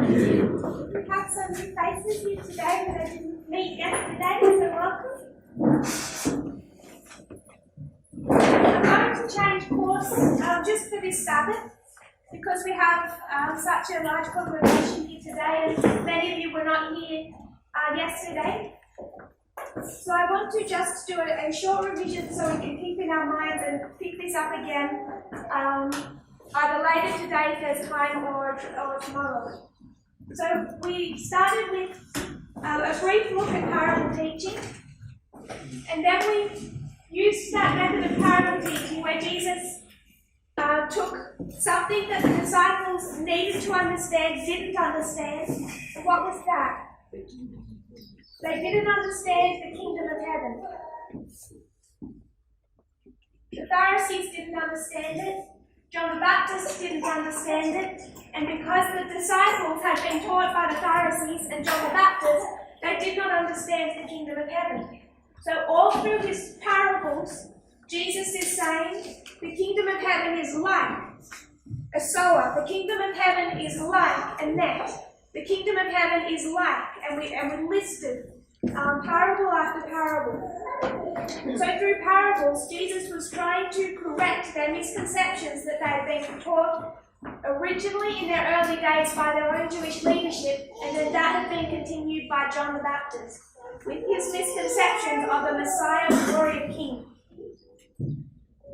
We have some new faces here today that I didn't meet yesterday, so welcome. I'm going to change course just for this Sabbath because we have such a large congregation here today and many of you were not here yesterday. So I want to just do a short revision so we can keep in our minds and pick this up again either later today if there's time or tomorrow. So we started with a brief look at parable teaching, and then we used that method of parable teaching where Jesus took something that the disciples needed to understand, didn't understand. And what was that? They didn't understand the kingdom of heaven. The Pharisees didn't understand it. John the Baptist didn't understand it. And because the disciples had been taught by the Pharisees and John the Baptist, they did not understand the kingdom of heaven. So all through his parables, Jesus is saying the kingdom of heaven is like a sower. The kingdom of heaven is like a net. The kingdom of heaven is like, and we listed parable after parable. So through parables, Jesus was trying to correct their misconceptions that they had been taught originally in their early days by their own Jewish leadership, and then that had been continued by John the Baptist with his misconceptions of the Messiah, the glorious King.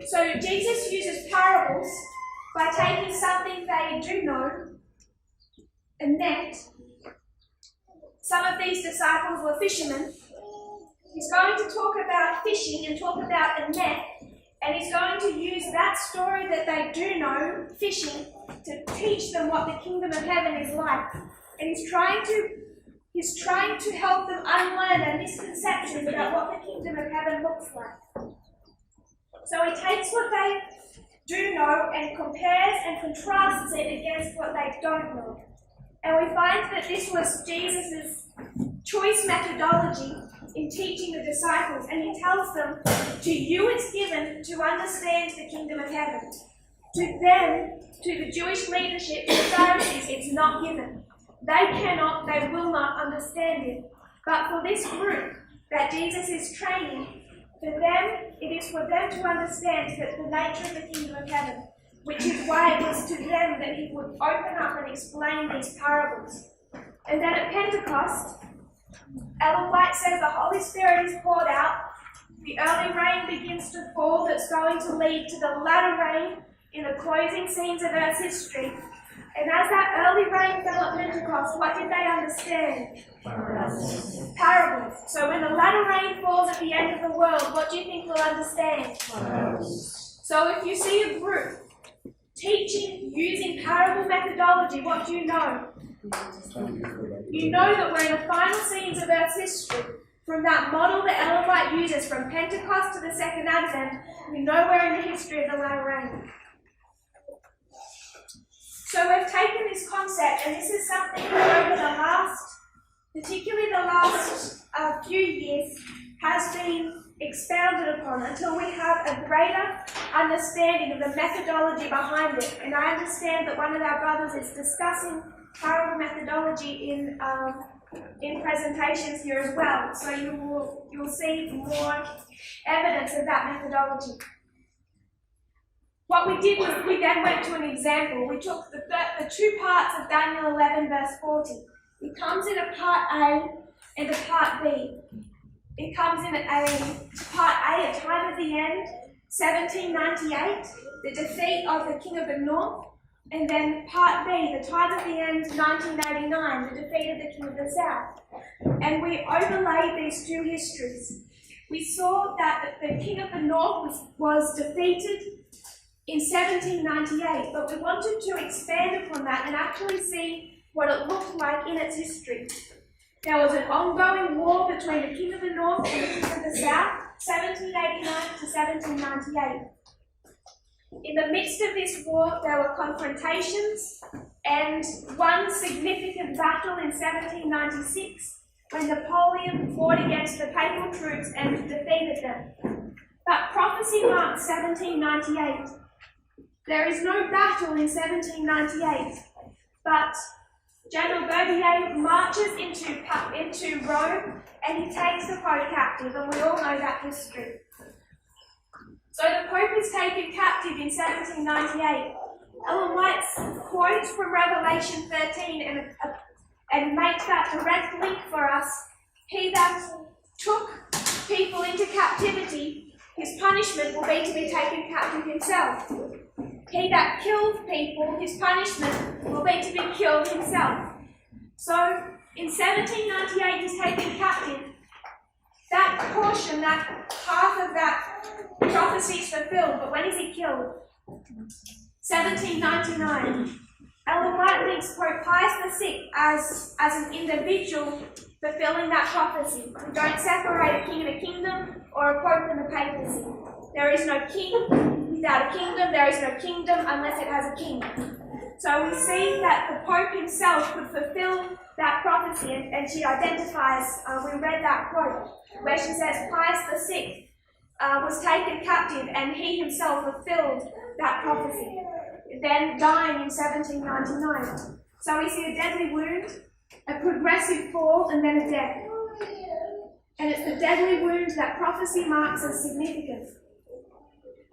So Jesus uses parables by taking something they do know, a net. Some of these disciples were fishermen. He's going to talk about fishing and talk about a net, and he's going to use that story that they do know, fishing, to teach them what the kingdom of heaven is like. And he's trying to help them unlearn their misconceptions about what the kingdom of heaven looks like. So he takes what they do know and compares and contrasts it against what they don't know. And we find that this was Jesus' choice methodology in teaching the disciples, and he tells them, to you it's given to understand the kingdom of heaven. To them, to the Jewish leadership, the Pharisees, it's not given. They cannot, they will not understand it. But for this group that Jesus is training, for them, it is for them to understand that the nature of the kingdom of heaven, which is why it was to them that he would open up and explain these parables. And then at Pentecost, Ellen White says the Holy Spirit is poured out, the early rain begins to fall that's going to lead to the latter rain in the closing scenes of Earth's history. And as that early rain fell at Pentecost, what did they understand? Parables. So when the latter rain falls at the end of the world, what do you think we'll understand? Parables. So if you see a group teaching using parable methodology, what do you know? You know that we're in the final scenes of Earth's history. From that model that Ellen White uses from Pentecost to the Second Advent, we know we're in the history of the latter rain. So we've taken this concept, and this is something that over the last, particularly the last few years, has been expounded upon until we have a greater understanding of the methodology behind it. And I understand that one of our brothers is discussing parable methodology in presentations here as well. So you'll see more evidence of that methodology. What we did was we then went to an example. We took the two parts of Daniel 11 verse 40. It comes in a part A and a part B. It comes in part A, a time of the end, 1798, the defeat of the king of the north, and then part B, the time of the end, 1989, the defeat of the king of the south. And we overlaid these two histories. We saw that the king of the north was defeated in 1798, but we wanted to expand upon that and actually see what it looked like in its history. There was an ongoing war between the king of the north and the king of the south, 1789 to 1798. In the midst of this war, there were confrontations and one significant battle in 1796 when Napoleon fought against the papal troops and defeated them. But prophecy marks 1798. There is no battle in 1798, but General Berbier marches into Rome and he takes the Pope captive, and we all know that history. So the Pope is taken captive in 1798. Ellen White's quote from Revelation 13 and makes that direct link for us. He that took people into captivity, his punishment will be to be taken captive himself. He that killed people, his punishment will be to be killed himself. So, in 1798, he's taken captive. That portion, that half of that prophecy is fulfilled, but when is he killed? 1799. Ellen White links Pope Pius VI as an individual fulfilling that prophecy. We don't separate a king and a kingdom or a pope and a papacy. There is no king without a kingdom. There is no kingdom unless it has a king. So we see that the Pope himself could fulfill that prophecy, and she identifies, we read that quote, where she says Pius VI was taken captive and he himself fulfilled that prophecy, then dying in 1799. So we see a deadly wound, a progressive fall, and then a death. And it's the deadly wound that prophecy marks as significant.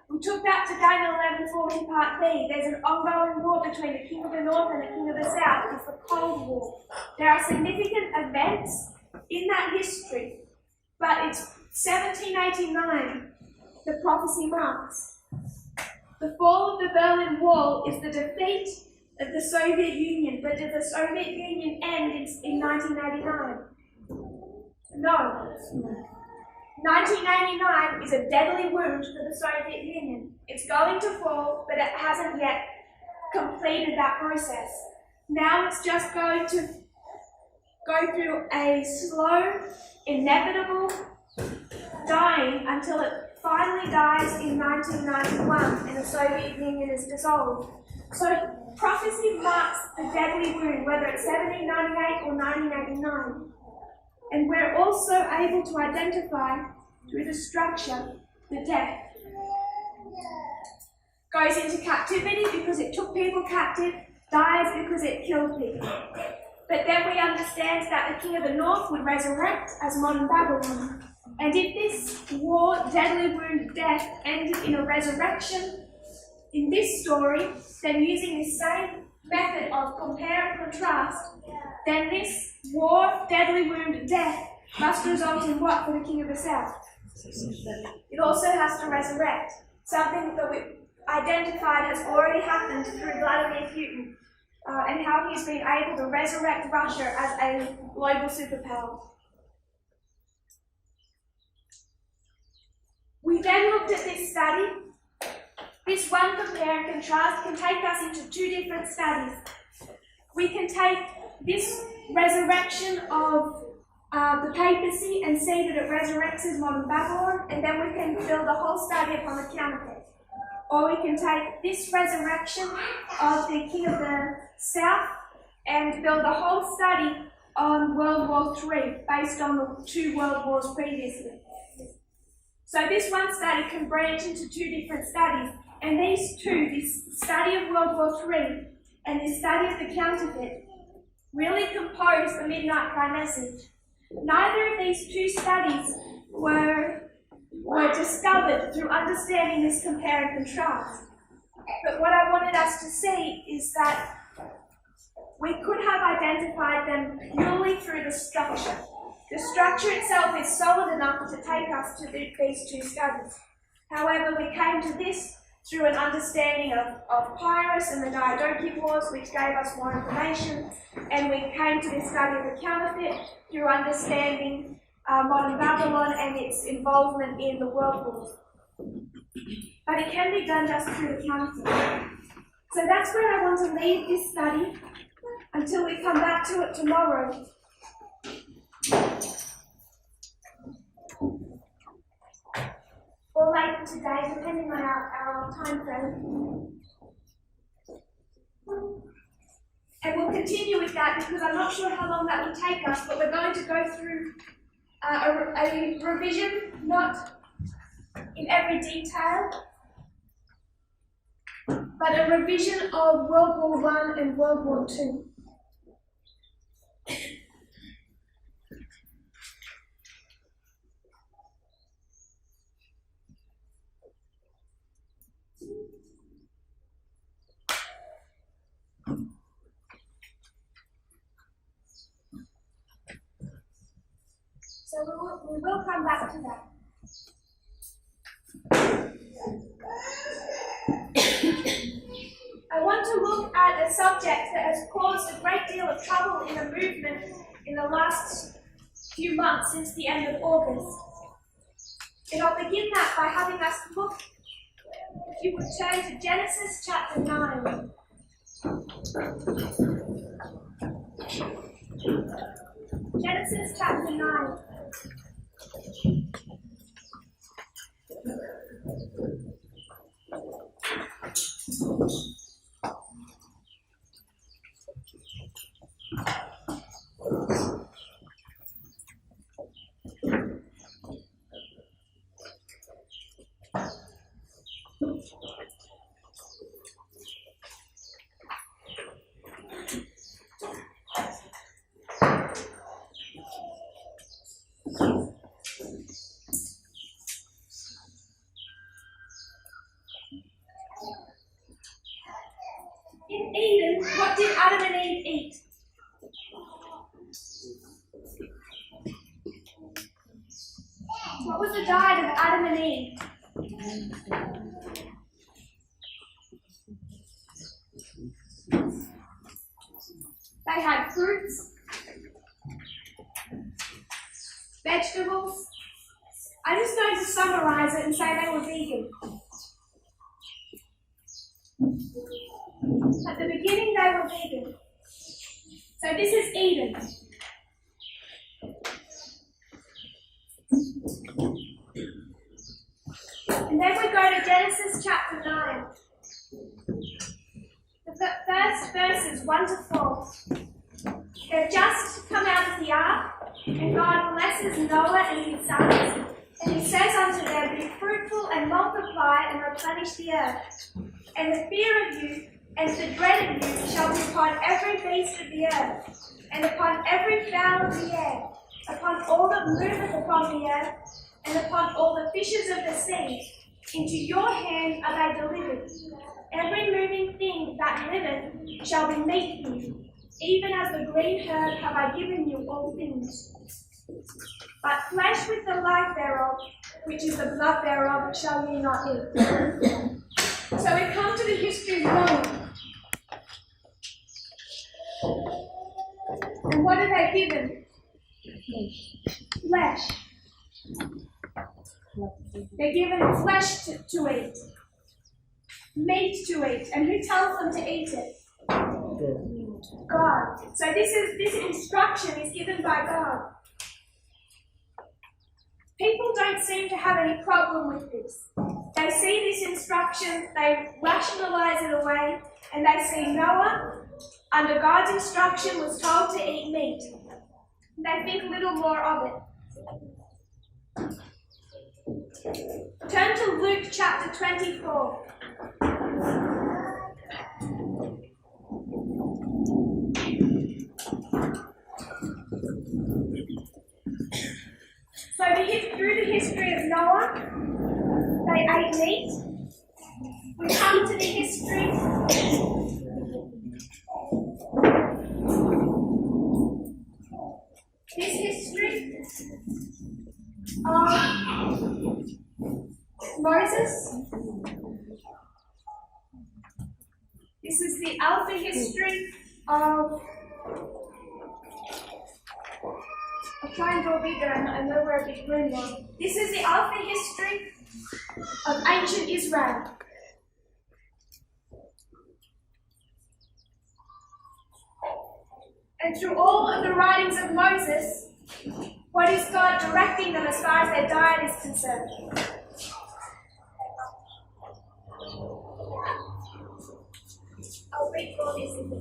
We took that to Daniel 11:14 Part B. There's an ongoing war between the king of the north and the king of the south. It's the Cold War. There are significant events in that history, but it's 1789 the prophecy marks. The fall of the Berlin Wall is the defeat of the Soviet Union, but did the Soviet Union end in 1989? No. 1989 is a deadly wound for the Soviet Union. It's going to fall, but it hasn't yet completed that process. Now it's just going to go through a slow, inevitable dying until it finally dies in 1991 and the Soviet Union is dissolved. So prophecy marks the deadly wound, whether it's 1798 or 1989. And we're also able to identify through the structure the death. Goes into captivity because it took people captive, dies because it killed people. But then we understand that the king of the north would resurrect as modern Babylon. And if this war, deadly wound, death ended in a resurrection in this story, then using the same method of compare and contrast, then this war, deadly wound, death must result in what for the king of the south? It also has to resurrect, something that we identified has already happened through Vladimir Putin, and how he's been able to resurrect Russia as a global superpower. We then looked at this study. This one compare and contrast can take us into two different studies. We can take this resurrection of the papacy and see that it resurrects as modern Babylon, and then we can build a whole study upon the counterfeit. Or we can take this resurrection of the king of the south and build a whole study on World War III based on the two world wars previously. So this one study can branch into two different studies, and these two, this study of World War III and this study of the counterfeit, really compose the Midnight Cry message. Neither of these two studies were discovered through understanding this compare and contrast. But what I wanted us to see is that we could have identified them purely through the structure. The structure itself is solid enough to take us to these two studies. However, we came to this through an understanding of Pyrrhus and the Diadochi Wars, which gave us more information, and we came to this study of the counterfeit through understanding modern Babylon and its involvement in the world wars. But it can be done just through the counterfeit. So that's where I want to leave this study until we come back to it tomorrow. Or later today, depending on our time frame. And we'll continue with that because I'm not sure how long that will take us, but we're going to go through a revision, not in every detail, but a revision of World War I and World War II. will come back to that. I want to look at a subject that has caused a great deal of trouble in the movement in the last few months since the end of August. And I'll begin that by having us look, if you would turn to Genesis chapter 9. Genesis chapter 9. In Eden, what did Adam and Eve eat? What was the diet of Adam and Eve? They had fruits, vegetables. I'm just going to summarize it and say they were vegan. At the beginning, they were vegan. So this is Eden. And then we go to Genesis chapter 9. The first verses 1 to 4. They've just come out of the ark, and God blesses Noah and his sons. And he says unto them, Be fruitful and multiply and replenish the earth. And the fear of you and the dread of you shall be upon every beast of the earth, and upon every fowl of the air, upon all that moveth upon the earth, and upon all the fishes of the sea. Into your hand are they delivered. Every moving thing that liveth shall be meat for you. Even as the green herb have I given you all things. But flesh with the life thereof, which is the blood thereof, shall ye not eat. So we come to the history of Noah. And what are they given? Flesh. They're given flesh to eat. Meat to eat. And who tells them to eat it? God. So this instruction is given by God. People don't seem to have any problem with this. They see this instruction, they rationalize it away, and they see Noah, under God's instruction, was told to eat meat. They think little more of it. Turn to Luke chapter 24. So through the history of Noah, they ate meat. We come to the history of Moses. This is the alpha history of... I'll try and draw bigger, I know where a big room was. This is the alpha history of ancient Israel. And through all of the writings of Moses, what is God directing them as far as their diet is concerned? I'll read all this in the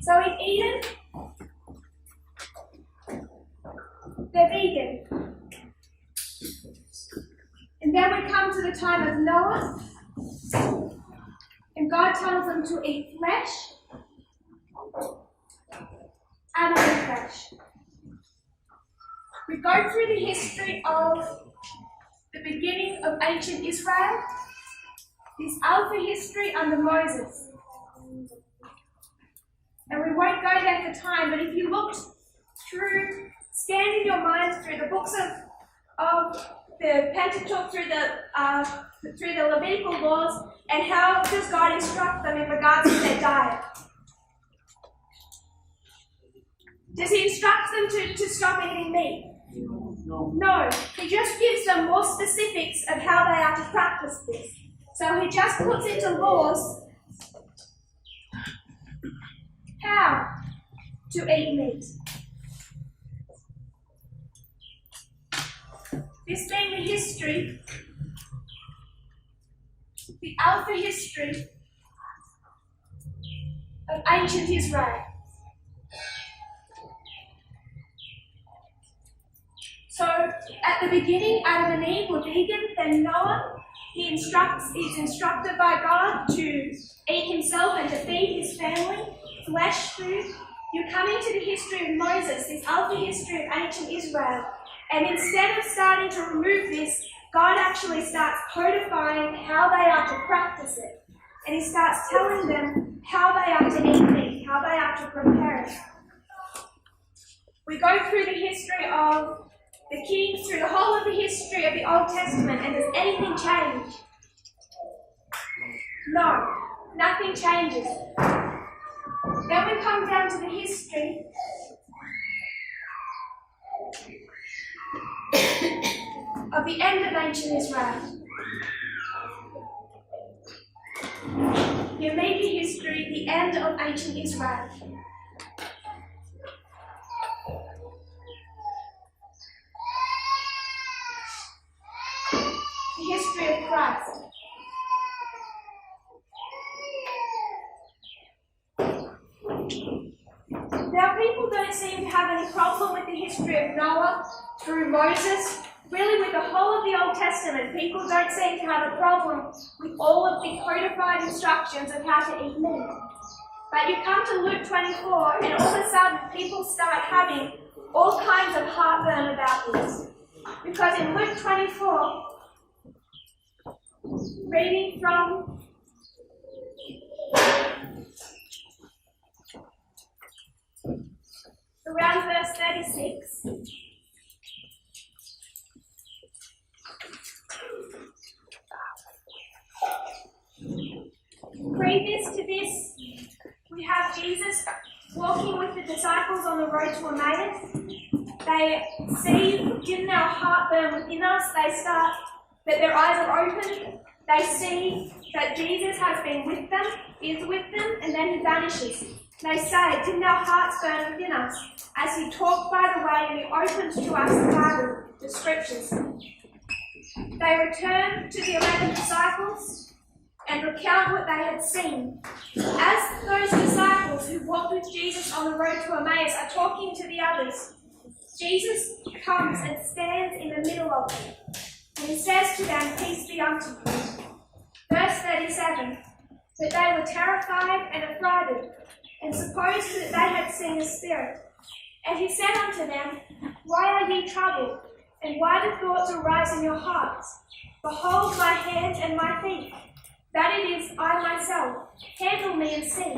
So in Eden, they're vegan. And then we come to the time of Noah, and God tells them to eat flesh, animal flesh. We go through the history of the beginning of ancient Israel, this alpha history under Moses. And we won't go there for time, but if you looked through, scanned in your minds through the books of the Pentateuch, through the Levitical laws, and how does God instruct them in regards to their diet? Does he instruct them to stop eating meat? No. He just gives them more specifics of how they are to practice this. So he just puts into laws how to eat meat. This being the history, the alpha history of ancient Israel. So, at the beginning, Adam and Eve were vegan, then Noah, is instructed by God to eat himself and to feed his family, flesh food. You come into the history of Moses, this alpha history of ancient Israel, and instead of starting to remove this, God actually starts codifying how they are to practice it. And he starts telling them how they are to eat meat, how they are to prepare it. We go through the history of the kings, through the whole of the history of the Old Testament, and does anything change? No, nothing changes. Then we come down to the history of the end of ancient Israel. The immediate history, the end of ancient Israel. The history of Christ. Now, people don't seem to have any problem with the history of Noah through Moses. Really, with the whole of the Old Testament, people don't seem to have a problem with all of the codified instructions of how to eat meat. But you come to Luke 24, and all of a sudden, people start having all kinds of heartburn about this. Because in Luke 24, reading from around verse 36. Previous to this, we have Jesus walking with the disciples on the road to Emmaus. They see, didn't our heart burn within us? They start, that their eyes are opened. They see that Jesus has been with them, is with them, and then he vanishes. They say, didn't our hearts burn within us as he talked by the way and he opened to us the Bible, the scriptures? They return to the 11 disciples and recount what they had seen. As those disciples who walked with Jesus on the road to Emmaus are talking to the others, Jesus comes and stands in the middle of them, and he says to them, "Peace be unto you." Verse 37, but they were terrified and affrighted, and supposed that they had seen a spirit. And he said unto them, why are ye troubled, and why do thoughts arise in your hearts? Behold my hands and my feet, that it is I myself. Handle me and see.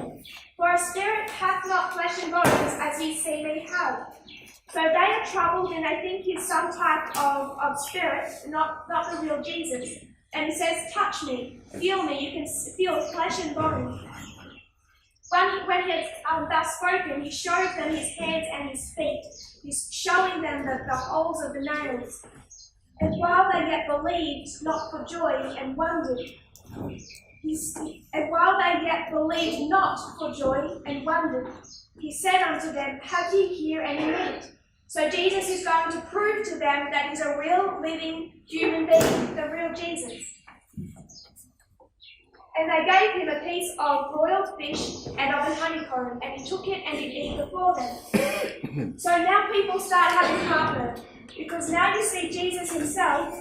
For a spirit hath not flesh and bones, as ye see me have. So they are troubled, and they think he's some type of spirit, not the real Jesus. And he says, touch me, feel me, you can feel flesh and bone. When he had thus spoken, he showed them his hands and his feet. He's showing them the holes of the nails. And while they yet believed, not for joy, and wondered, he said unto them, have ye here any meat? So Jesus is going to prove to them that he's a real living human being, the real Jesus. And they gave him a piece of broiled fish and of an honeycomb, and he took it and did eat before them. So now people start having heartburn, because now you see Jesus himself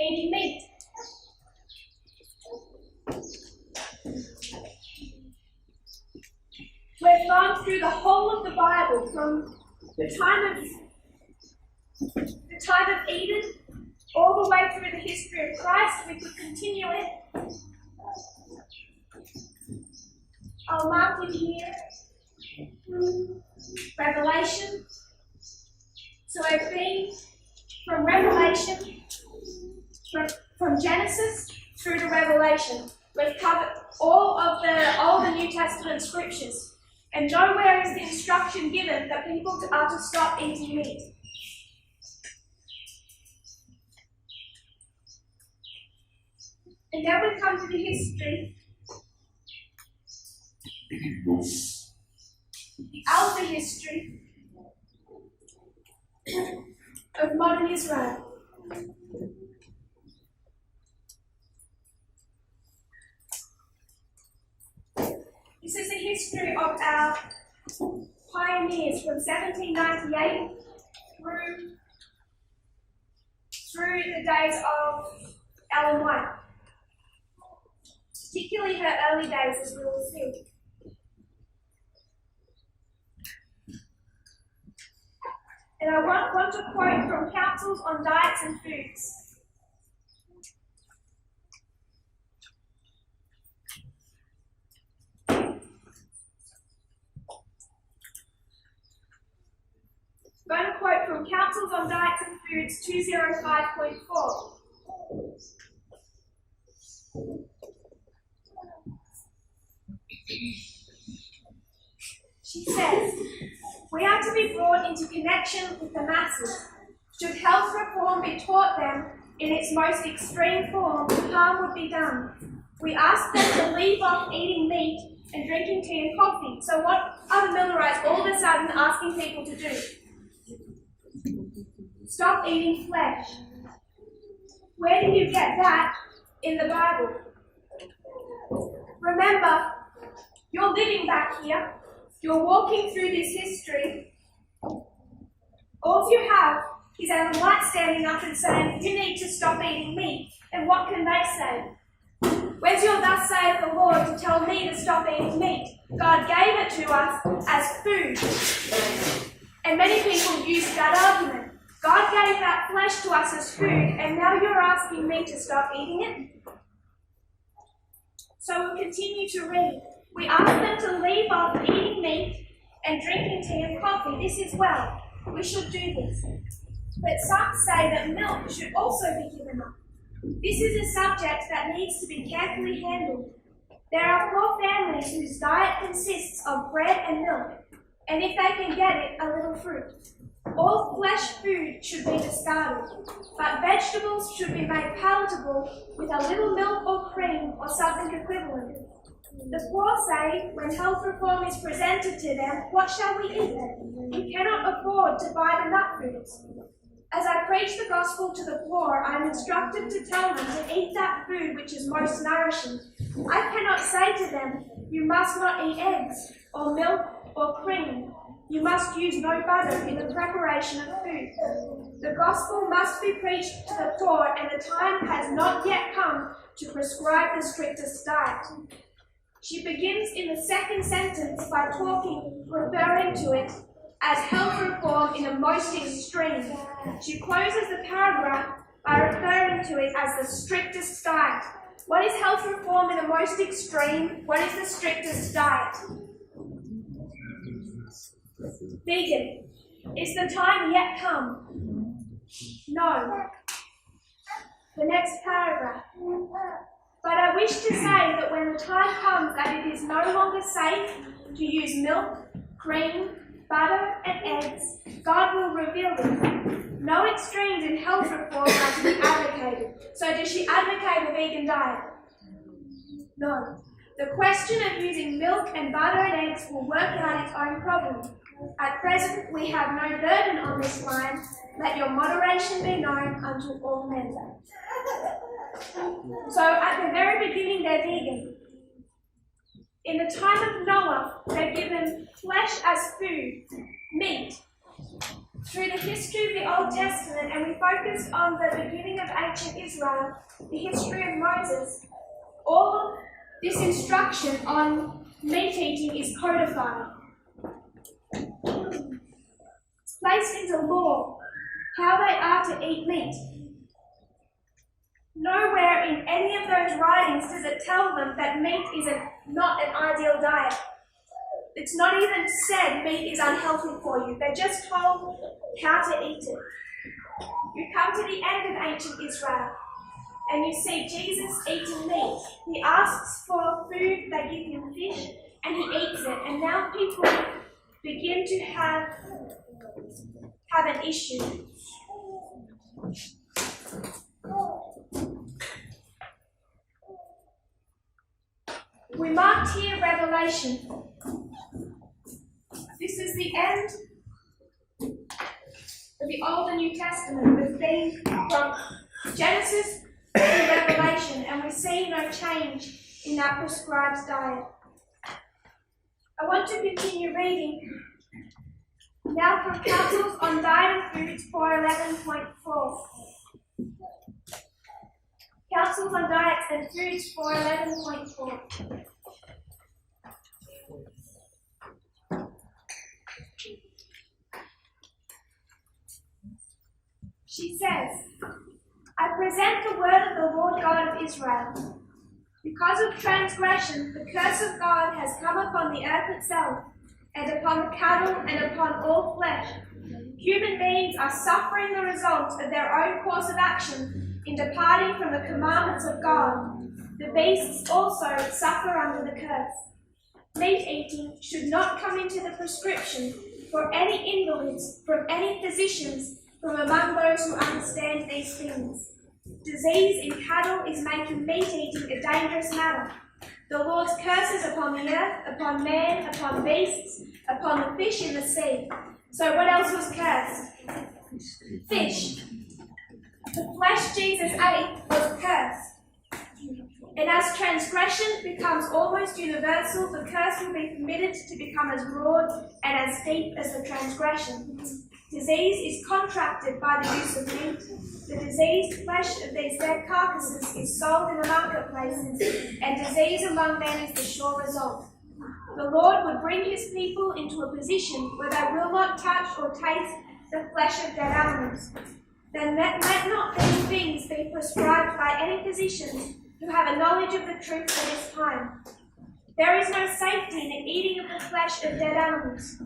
eating meat. We've gone through the whole of the Bible from the time of Eden all the way through the history of Christ. We could continue it. I'll mark it here. Revelation. So I've been from Revelation, from Genesis through to Revelation. We've covered all of the Old and New Testament scriptures. And nowhere is the instruction given that people are to stop eating meat. And now we come to the history, the alpha history of modern Israel. This is the history of our pioneers from 1798 through the days of Ellen White, particularly her early days, as we will see. And I want to quote from Councils on Diets and Foods. I'm going to quote from Councils on Diets and Foods 205.4. She says, "We are to be brought into connection with the masses. Should health reform be taught them in its most extreme form, harm would be done. We ask them to leave off eating meat and drinking tea and coffee." So what are the Millerites all of a sudden asking people to do? Stop eating flesh. Where do you get that in the Bible? Remember, you're living back here. You're walking through this history. All you have is Ellen White standing up and saying, you need to stop eating meat. And what can they say? Where's your thus saith the Lord to tell me to stop eating meat? God gave it to us as food. And many people use that argument. God gave that flesh to us as food, and now you're asking me to stop eating it? So we'll continue to read. We ask them to leave off eating meat and drinking tea and coffee. This is well. We should do this. But some say that milk should also be given up. This is a subject that needs to be carefully handled. There are poor families whose diet consists of bread and milk, and if they can get it, a little fruit. All flesh food should be discarded, but vegetables should be made palatable with a little milk or cream or something equivalent. The poor say, when health reform is presented to them, what shall we eat? We cannot afford to buy the nut foods. As I preach the gospel to the poor, I am instructed to tell them to eat that food which is most nourishing. I cannot say to them, you must not eat eggs, or milk, or cream. You must use no butter in the preparation of food. The gospel must be preached to the poor, and the time has not yet come to prescribe the strictest diet. She begins in the second sentence by referring to it as health reform in the most extreme. She closes the paragraph by referring to it as the strictest diet. What is health reform in the most extreme? What is the strictest diet? Vegan. Is the time yet come? No. The next paragraph. But I wish to say that when the time comes that it is no longer safe to use milk, cream, butter, and eggs, God will reveal it. No extremes in health reform are to be advocated. So does she advocate a vegan diet? No. The question of using milk and butter and eggs will work out its own problem. At present, we have no burden on this line. Let your moderation be known unto all men. So at the very beginning, they're vegan. In the time of Noah, they're given flesh as food, meat. Through the history of the Old Testament, and we focused on the beginning of ancient Israel, the history of Moses, all of this instruction on meat eating is codified. placed into law how they are to eat meat. Nowhere in any of those writings does it tell them that meat is not an ideal diet. It's not even said meat is unhealthy for you. They're just told how to eat it. You come to the end of ancient Israel and you see Jesus eating meat. He asks for food, they give him fish, and he eats it. And now people begin to have an issue. We marked here Revelation. This is the end of the Old and New Testament. We've been from Genesis to Revelation, and we see no change in that prescribed diet. I want to continue reading now from Counsels on Diet and Foods 411.4. Counsels on Diets and Foods 411.4. She says, I present the word of the Lord God of Israel. Because of transgression, the curse of God has come upon the earth itself, and upon the cattle, and upon all flesh. Human beings are suffering the result of their own course of action in departing from the commandments of God. The beasts also suffer under the curse. Meat eating should not come into the prescription for any invalids, from any physicians, from among those who understand these things. Disease in cattle is making meat eating a dangerous matter. The Lord's curses upon the earth, upon man, upon beasts, upon the fish in the sea. So what else was cursed? Fish. The flesh Jesus ate was cursed. And as transgression becomes almost universal, the curse will be permitted to become as broad and as deep as the transgression. Disease is contracted by the use of meat. The diseased flesh of these dead carcasses is sold in the marketplaces, and disease among men is the sure result. The Lord would bring his people into a position where they will not touch or taste the flesh of dead animals. Then let not these things be prescribed by any physicians who have a knowledge of the truth at this time. There is no safety in the eating of the flesh of dead animals.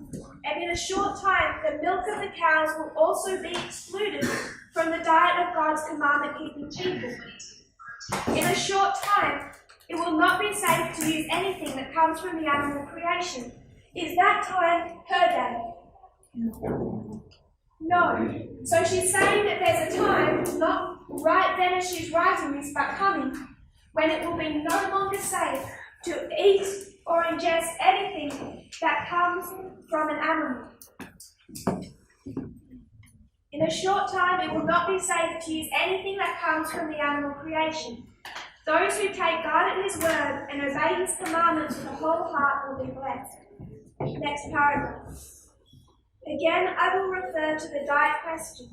And in a short time, the milk of the cows will also be excluded from the diet of God's commandment-keeping people. In a short time, it will not be safe to use anything that comes from the animal creation. Is that time her day? No. So she's saying that there's a time, not right then as she's writing this, but coming, when it will be no longer safe to eat or ingest anything that comes from an animal. In a short time, it will not be safe to use anything that comes from the animal creation. Those who take God at his word and obey his commandments with the whole heart will be blessed. Next paragraph. Again, I will refer to the diet question.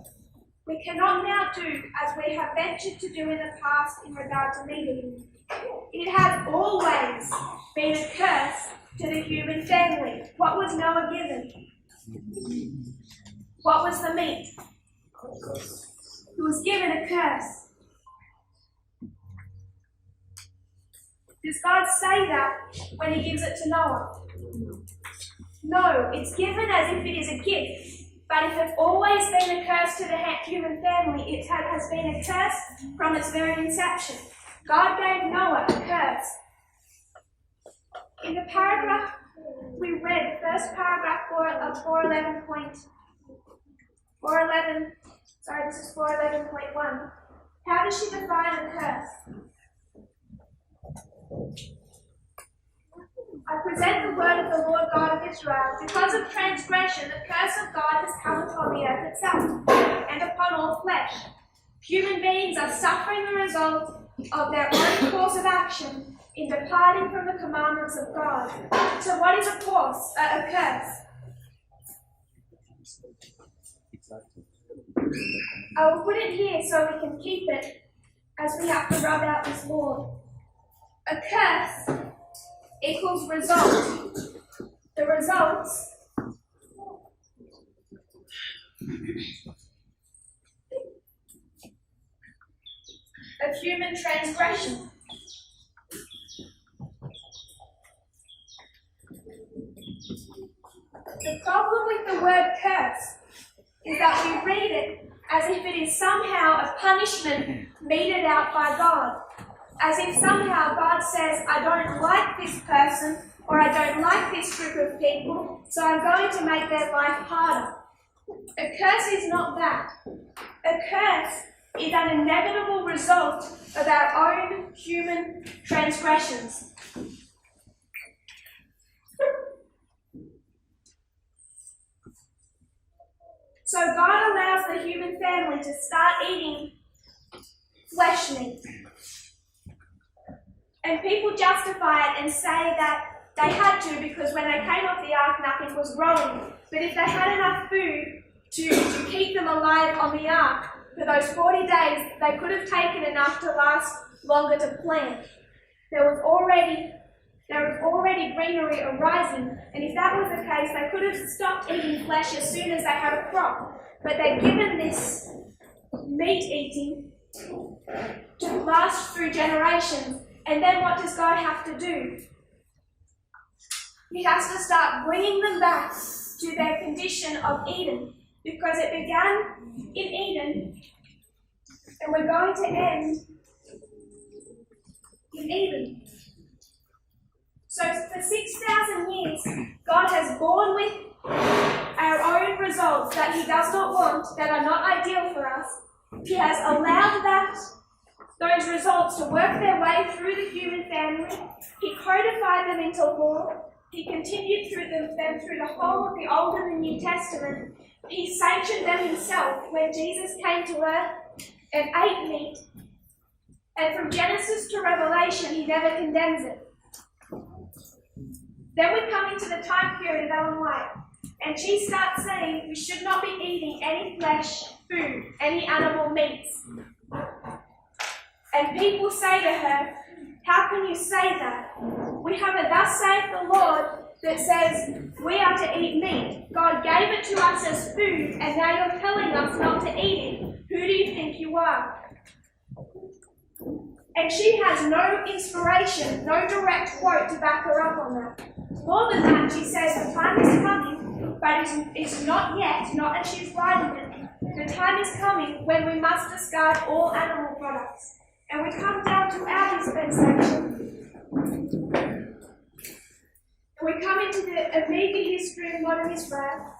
We cannot now do as we have ventured to do in the past in regard to meat eating. It has always been a curse to the human family. What was Noah given? What was the meat? He was given a curse. Does God say that when he gives it to Noah? No, it's given as if it is a gift. But if it's always been a curse to the human family, it has been a curse from its very inception. God gave Noah a curse. In the paragraph we read, the first paragraph of 411.1, how does she define a curse? I present the word of the Lord God of Israel. Because of transgression, the curse of God has come upon the earth itself, and upon all flesh. Human beings are suffering the result of their own course of action in departing from the commandments of God. So what is a curse? I will put it here so we can keep it as we have to rub out this word. A curse equals result. The results of human transgression. The problem with the word curse is that we read it as if it is somehow a punishment meted out by God. As if somehow God says, I don't like this person, or I don't like this group of people, so I'm going to make their life harder. A curse is not that. A curse is an inevitable result of our own human transgressions. So God allows the human family to start eating flesh meat. And people justify it and say that they had to because when they came off the ark, nothing was growing. But if they had enough food to keep them alive on the ark for those 40 days, they could have taken enough to last longer to plant. There was already greenery arising, and if that was the case, they could have stopped eating flesh as soon as they had a crop. But they're given this meat eating to last through generations, and then what does God have to do? He has to start bringing them back to their condition of Eden, because it began in Eden, and we're going to end in Eden. So for 6,000 years, God has borne with our own results that He does not want, that are not ideal for us. He has allowed those results to work their way through the human family. He codified them into law. He continued through them through the whole of the Old and the New Testament. He sanctioned them Himself when Jesus came to earth and ate meat. And from Genesis to Revelation, He never condemns it. Then we come into the time period of Ellen White, and she starts saying we should not be eating any flesh food, any animal meats. And people say to her, how can you say that? We have a thus saith the Lord that says we are to eat meat. God gave it to us as food, and now you're telling us not to eat it. Who do you think you are? And she has no inspiration, no direct quote to back her up on that. More than that, she says the time is coming, but it's not yet, not as she's writing it. The time is coming when we must discard all animal products. And we come down to our dispensation. And we come into the immediate history of modern Israel.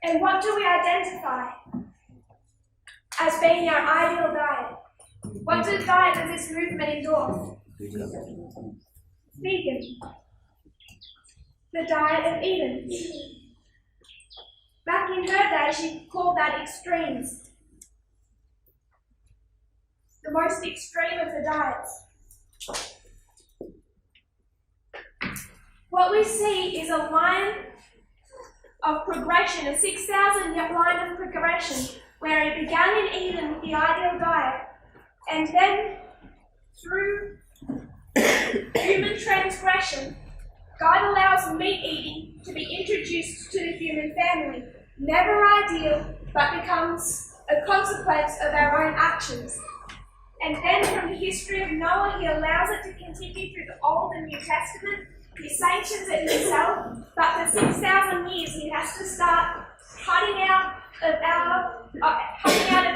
And what do we identify as being our ideal diet? What diet does this movement endorse? Vegan. The diet of Eden. Back in her day, she called that extremes. The most extreme of the diets. What we see is a line of progression, a 6,000 line of progression, where it began in Eden with the ideal diet, and then through human transgression, God allows meat eating to be introduced to the human family. Never ideal, but becomes a consequence of our own actions. And then from the history of Noah, He allows it to continue through the Old and New Testament. He sanctions it Himself, but for 6,000 years He has to start cutting out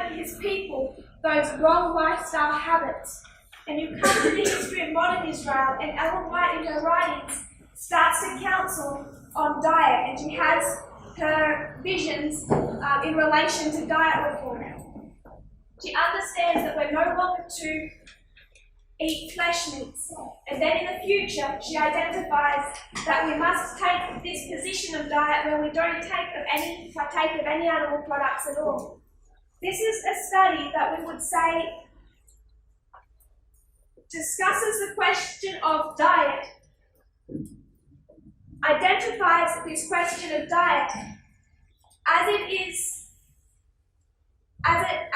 of His people those wrong lifestyle habits. And you come to the history of modern Israel, and Ellen White in her writings starts to counsel on diet, and she has her visions in relation to diet reform. She understands that we're no longer to eat flesh meats, and then in the future she identifies that we must take this position of diet where we don't partake of any animal products at all. This is a study that we would say discusses the question of diet, identifies this question of diet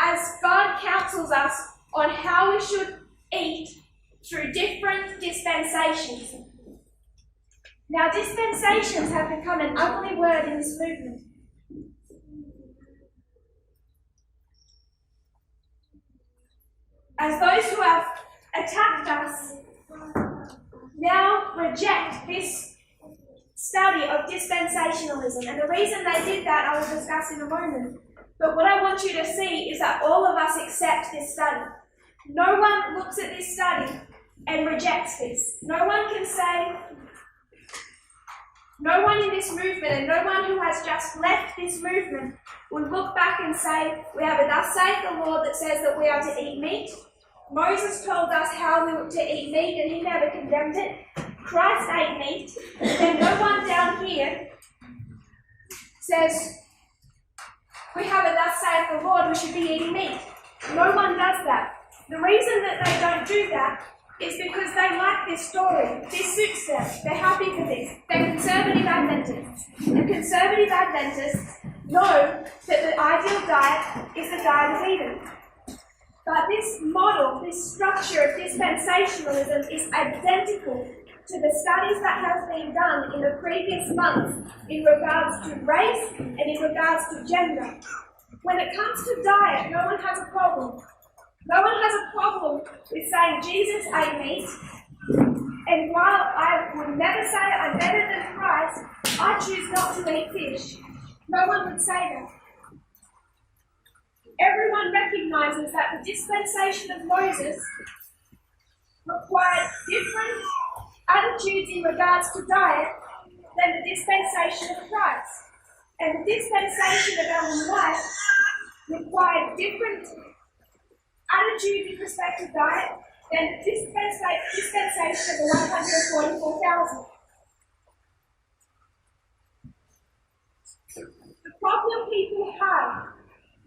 as God counsels us on how we should eat through different dispensations. Now, dispensations have become an ugly word in this movement. As those who have attacked us now reject this study of dispensationalism. And the reason they did that I will discuss in a moment. But what I want you to see is that all of us accept this study. No one looks at this study and rejects this. No one can say, no one in this movement and no one who has just left this movement will look back and say, we have a thus saith the Lord that says that we are to eat meat. Moses told us how we were to eat meat and he never condemned it. Christ ate meat. And no one down here says, we have a thus saith the Lord, we should be eating meat. No one does that. The reason that they don't do that is because they like this story. This suits them. They're happy for this. They're conservative Adventists. And conservative Adventists know that the ideal diet is the diet of Eden. But this model, this structure of dispensationalism is identical to the studies that have been done in the previous months in regards to race and in regards to gender. When it comes to diet, no one has a problem. No one has a problem with saying Jesus ate meat, and while I would never say I'm better than Christ, I choose not to eat fish. No one would say that. Everyone recognizes that the dispensation of Moses required different attitudes in regards to diet than the dispensation of Christ. And the dispensation of Ellen White required different attitudes in respect to diet than the dispensation of the 144,000. The problem people have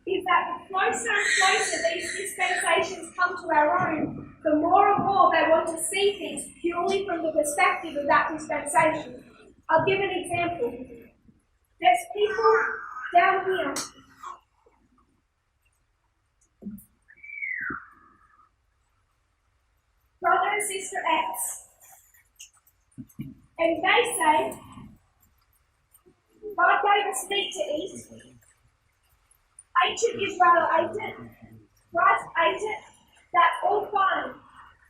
is that the closer and closer these dispensations come to our own, the more and more they want to see things purely from the perspective of that dispensation. I'll give an example. There's people down here brother and sister X, and they say, God gave us meat to eat. Ancient Israel ate it. Christ ate it. That's all fine.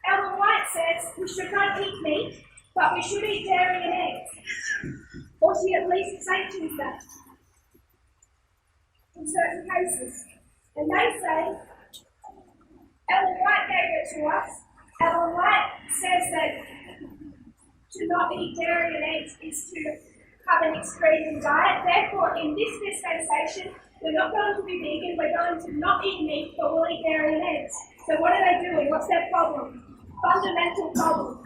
Ellen White says we should not eat meat, but we should eat dairy and eggs. Or she at least sanctions that in certain cases. And they say, Ellen White gave it to us. Ellen White says that to not eat dairy and eggs is to have an extreme diet. Therefore, in this dispensation, we're not going to be vegan, we're going to not eat meat, but we'll eat dairy and eggs. So what are they doing? What's their problem? Fundamental problem.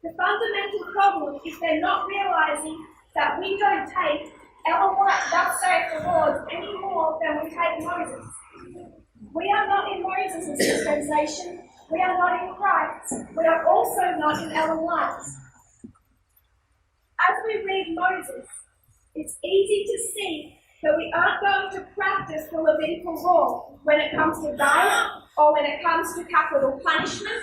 The fundamental problem is they're not realizing that we don't take Ellen White, thus saith the Lord, any more than we take Moses. We are not in Moses' dispensation. We are not in Christ. We are also not in Ellen White's. As we read Moses, it's easy to see that we aren't going to practice the Levitical law when it comes to diet, or when it comes to capital punishment,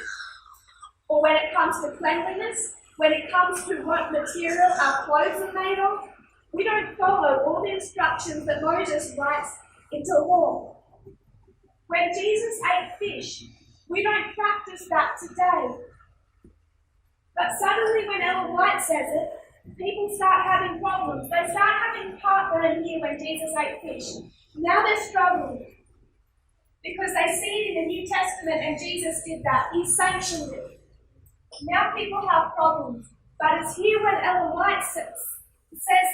or when it comes to cleanliness, when it comes to what material our clothes are made of. We don't follow all the instructions that Moses writes into law. When Jesus ate fish, we don't practice that today. But suddenly when Ellen White says it, people start having problems. They start having heartburn here when Jesus ate fish. Now they're struggling because they see it in the New Testament and Jesus did that. He sanctioned it. Now people have problems. But it's here when Ellen White says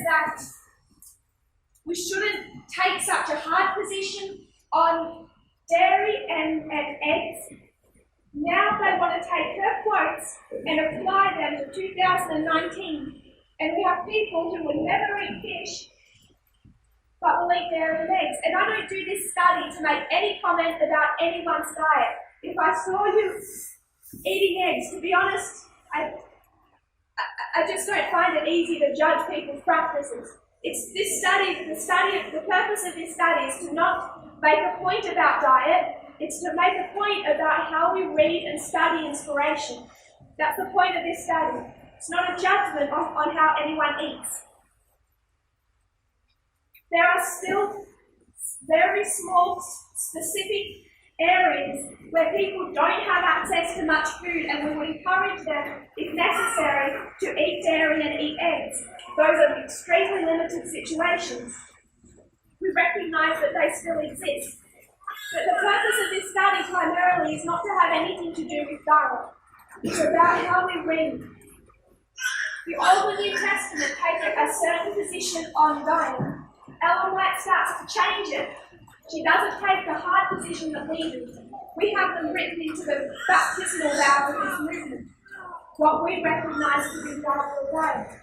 that we shouldn't take such a hard position on dairy and eggs. Now they want to take her quotes and apply them to 2019. And we have people who will never eat fish, but will eat dairy and eggs. And I don't do this study to make any comment about anyone's diet. If I saw you eating eggs, to be honest, I just don't find it easy to judge people's practices. It's this study, the purpose of this study is to not make a point about diet, it's to make a point about how we read and study inspiration. That's the point of this study. It's not a judgment on how anyone eats. There are still very small, specific areas where people don't have access to much food, and we would encourage them, if necessary, to eat dairy and eat eggs. Those are extremely limited situations. We recognise that they still exist. But the purpose of this study primarily is not to have anything to do with diet. It's about how we read. The Old and New Testament take a certain position on diet. Ellen White starts to change it. She doesn't take the hard position that we do. We have them written into the baptismal vows of this movement, what we recognise to be dietary diet.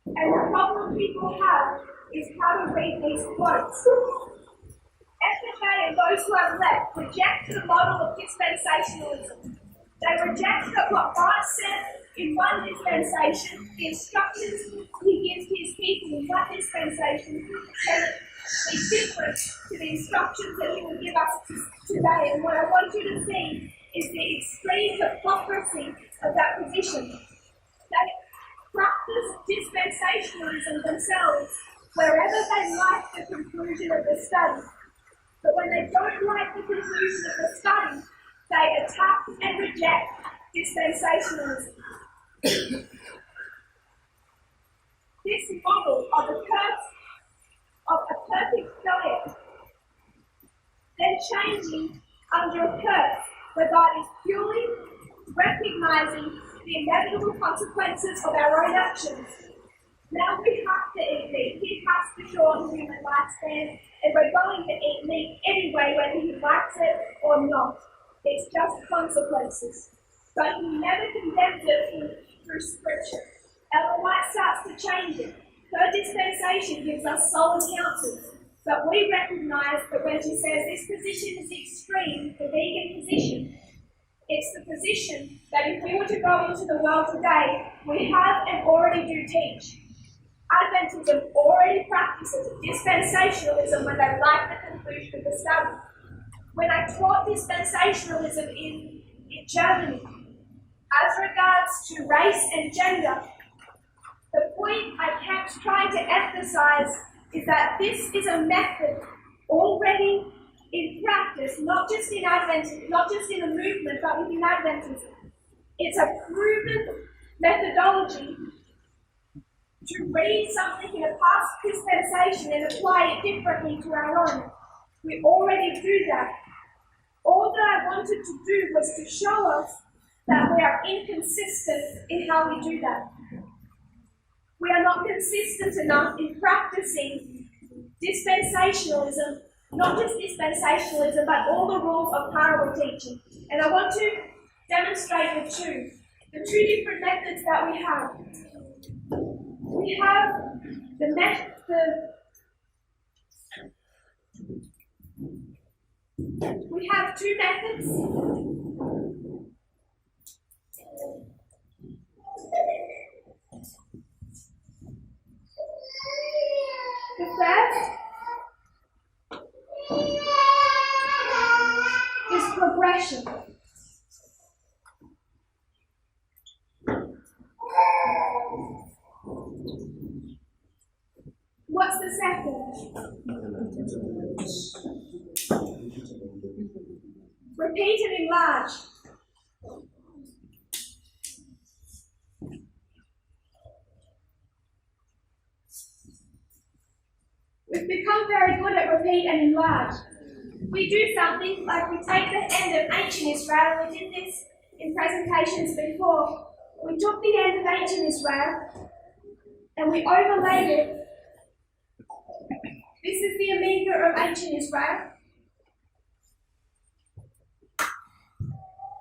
And the problem people have is how to read these quotes. FFA and those who have left reject the model of dispensationalism. They reject that what God said in one dispensation, the instructions He gives His people in one dispensation, can be different to the instructions that He will give us today. And what I want you to see is the extreme hypocrisy of that position. They practice dispensationalism themselves wherever they like the conclusion of the study. But when they don't like the conclusion of the study, they attack and reject dispensationalism. This model of the curse of a perfect diet, then changing under a curse where God is purely recognizing the inevitable consequences of our own actions. Now we have to eat meat. He has to shorten human lifespan, and we're going to eat meat anyway, whether He likes it or not. It's just consequences. But He never condemns it through Scripture. Ellen White starts to change it. Her dispensation gives us solid counsel. But we recognise that when she says this position is extreme, the vegan position, it's the position that if we were to go into the world today, we have and already do teach. Adventism already practices dispensationalism when they like the conclusion of the study. When I taught dispensationalism in Germany, as regards to race and gender, the point I kept trying to emphasize is that this is a method already in practice, not just in Adventism, not just in a movement, but within Adventism. It's a proven methodology to read something in a past dispensation and apply it differently to our own. We already do that. All that I wanted to do was to show us that we are inconsistent in how we do that. We are not consistent enough in practicing dispensationalism, not just dispensationalism, but all the rules of parable teaching. And I want to demonstrate the two different methods that we have. We have we have two methods. The first is progression. What's the second? Repeat and enlarge. We've become very good at repeat and enlarge. We do something like we take the end of ancient Israel, and we did this in presentations before. We took the end of ancient Israel and we overlaid it. This is the Amiga of ancient Israel.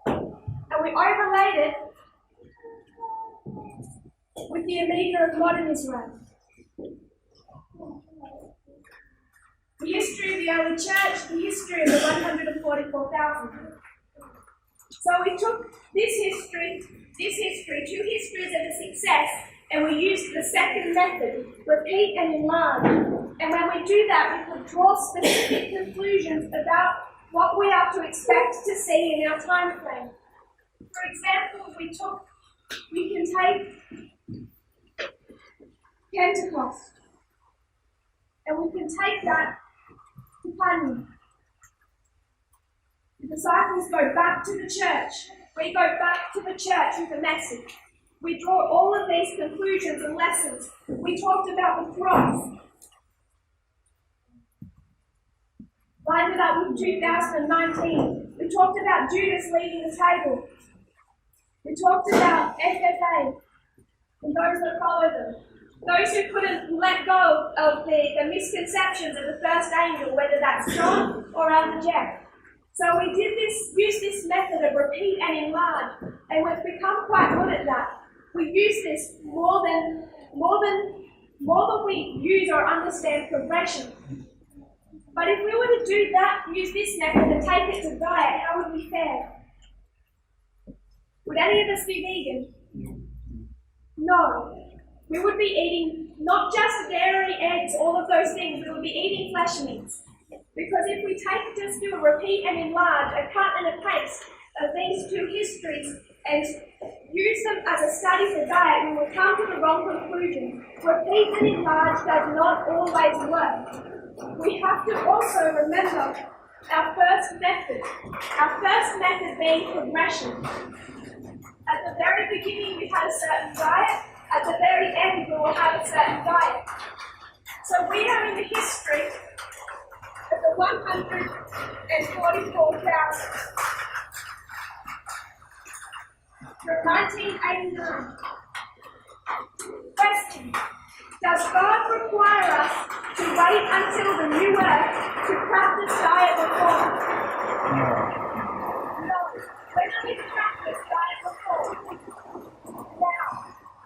And we overlaid it with the Amiga of modern Israel. The history of the early church, the history of the 144,000. So we took this history, two histories of the success, and we used the second method, repeat and enlarge. And when we do that, we could draw specific conclusions about what we are to expect to see in our time frame. For example, we took We can take Pentecost, and we can take that to Putney. The disciples go back to the church. We go back to the church with a message. We draw all of these conclusions and lessons. We talked about the cross. Lined it up with 2019. We talked about Judas leaving the table. We talked about FFA and those that followed them. Those who couldn't let go of the misconceptions of the first angel, whether that's John or Elder Jeff. So we use this method of repeat and enlarge, and we've become quite good at that. We use this more than we use or understand progression. But if we were to do that, use this method and take it to diet, how would we fare? Would any of us be vegan? No. We would be eating not just dairy, eggs, all of those things. We would be eating flesh meats. Because if we just do a repeat and enlarge, a cut and a paste of these two histories and use them as a study for diet, we will come to the wrong conclusion. Repeat and enlarge does not always work. We have to also remember our first method being progression. At the very beginning we had a certain diet, at the very end we will have a certain diet. So we are in the history of the 144,000 from 1989. Question: does God require us to wait until the new earth to practice diet reform? No, we're not going to practice diet reform. Now,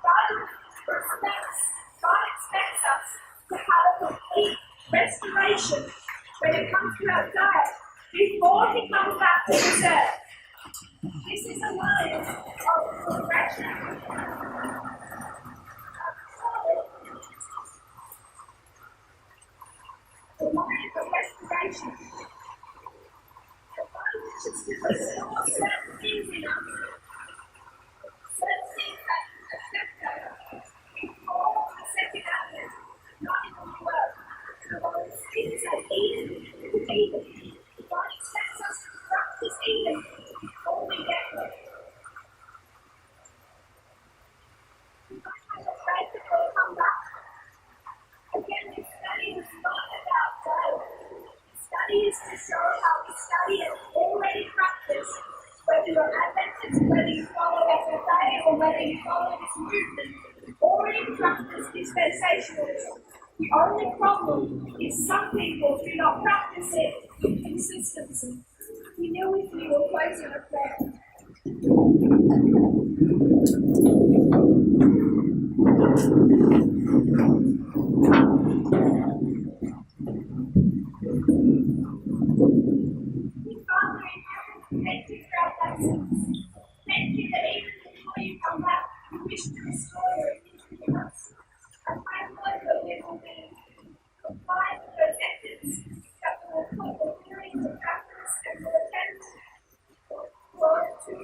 God expects us to have a complete restoration when it comes to our diet before He comes back to this earth. This is a line of progression. The line of restoration. The line which is to restore certain things in us, certain things that affect us before the second advent, not in the world. The Lord speaks as Eden to Eden. God expects us to practice Eden before we get there. We might have to pray before we come back. Again, this study is not about diet. The study is to show how we study and already practice, whether you're Adventist, whether you follow FFA, or whether you follow this movement, already practice dispensationalism. The only problem is some people do not practice it with consistency. We knew if we were close in a prayer. Father in heaven, thank you for our blessings. Thank you that even before you come back, you wish to restore your image in us. I pray, Lord, that we will be compliant with those ethics, that we will put the theory into practice and will attempt, Lord, to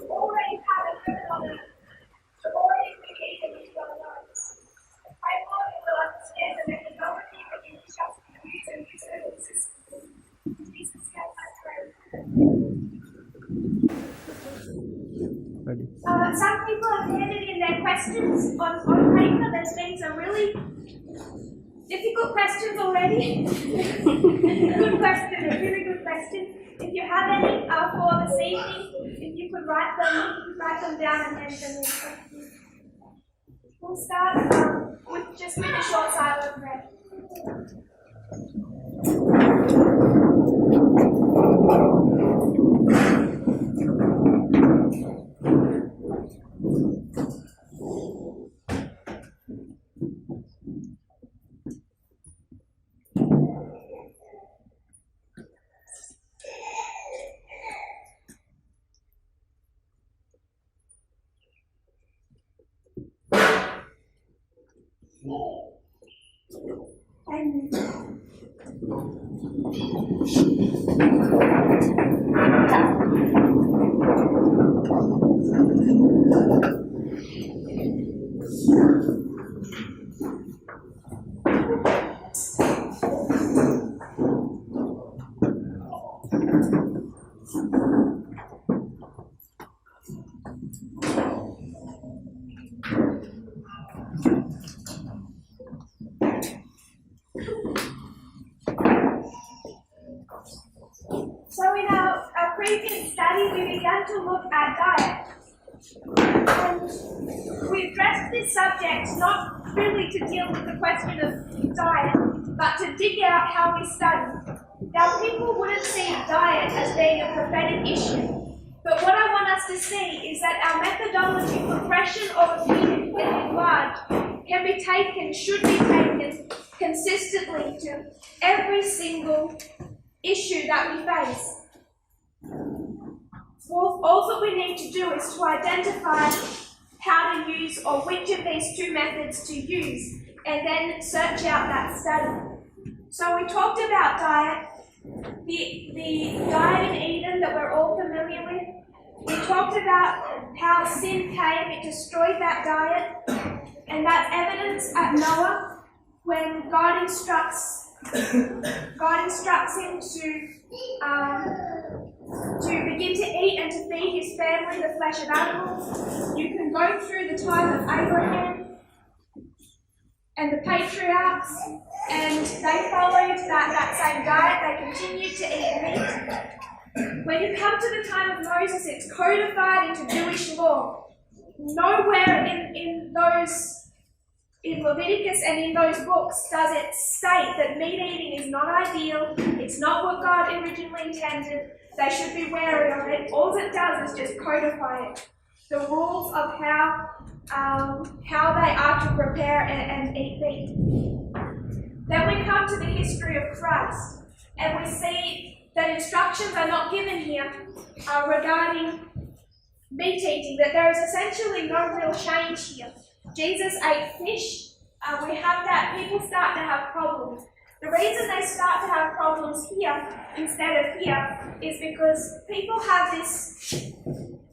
already have a good on it, to already create it into our lives. I pray, Lord, we will understand the methodology that you wish us to use and use it consistently. In Jesus' name I pray. Some people have handed in their questions on paper. There's been some really difficult questions already. Good question, a really good question. If you have any for this evening, if you could write them down and hand them in. We'll start with a short silent prayer. So in our previous study, we began to look at diet. And we addressed this subject not really to deal with the question of diet, but to dig out how we study. Now, people wouldn't see diet as being a prophetic issue, but what I want us to see is that our methodology for pressure or opinion in large can be taken, should be taken consistently to every single issue that we face. All that we need to do is to identify how to use or which of these two methods to use, and then search out that study. So we talked about diet, the diet in Eden that we're all familiar with. We talked about how sin came, it destroyed that diet, and that's evidence at Noah when God instructs him to begin to eat and to feed his family the flesh of animals. You can go through the time of Abraham and the patriarchs, and they followed that same diet. They continued to eat meat. When you come to the time of Moses, it's codified into Jewish law. Nowhere in Leviticus and in those books does it state that meat eating is not ideal, it's not what God originally intended, they should be wary of it. All it does is just codify it. The rules of how they are to prepare and eat meat. Then we come to the history of Christ, and we see that instructions are not given here regarding meat eating, that there is essentially no real change here. Jesus ate fish. We have that. People start to have problems. The reason they start to have problems here instead of here is because people have this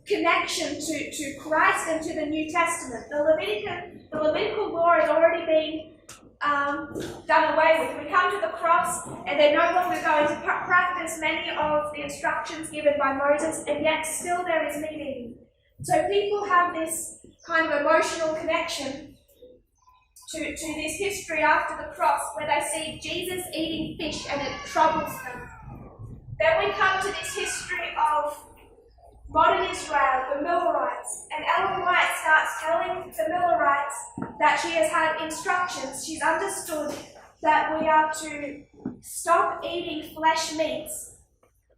connection to Christ and to the New Testament. The Levitical law has already been done away with. We come to the cross and they're no longer going to practice many of the instructions given by Moses, and yet still there is meat eating. So people have this kind of emotional connection to this history after the cross, where they see Jesus eating fish and it troubles them. Then we come to this history of modern Israel, the Millerites, and Ellen White starts telling the Millerites that she has had instructions. She's understood that we are to stop eating flesh meats,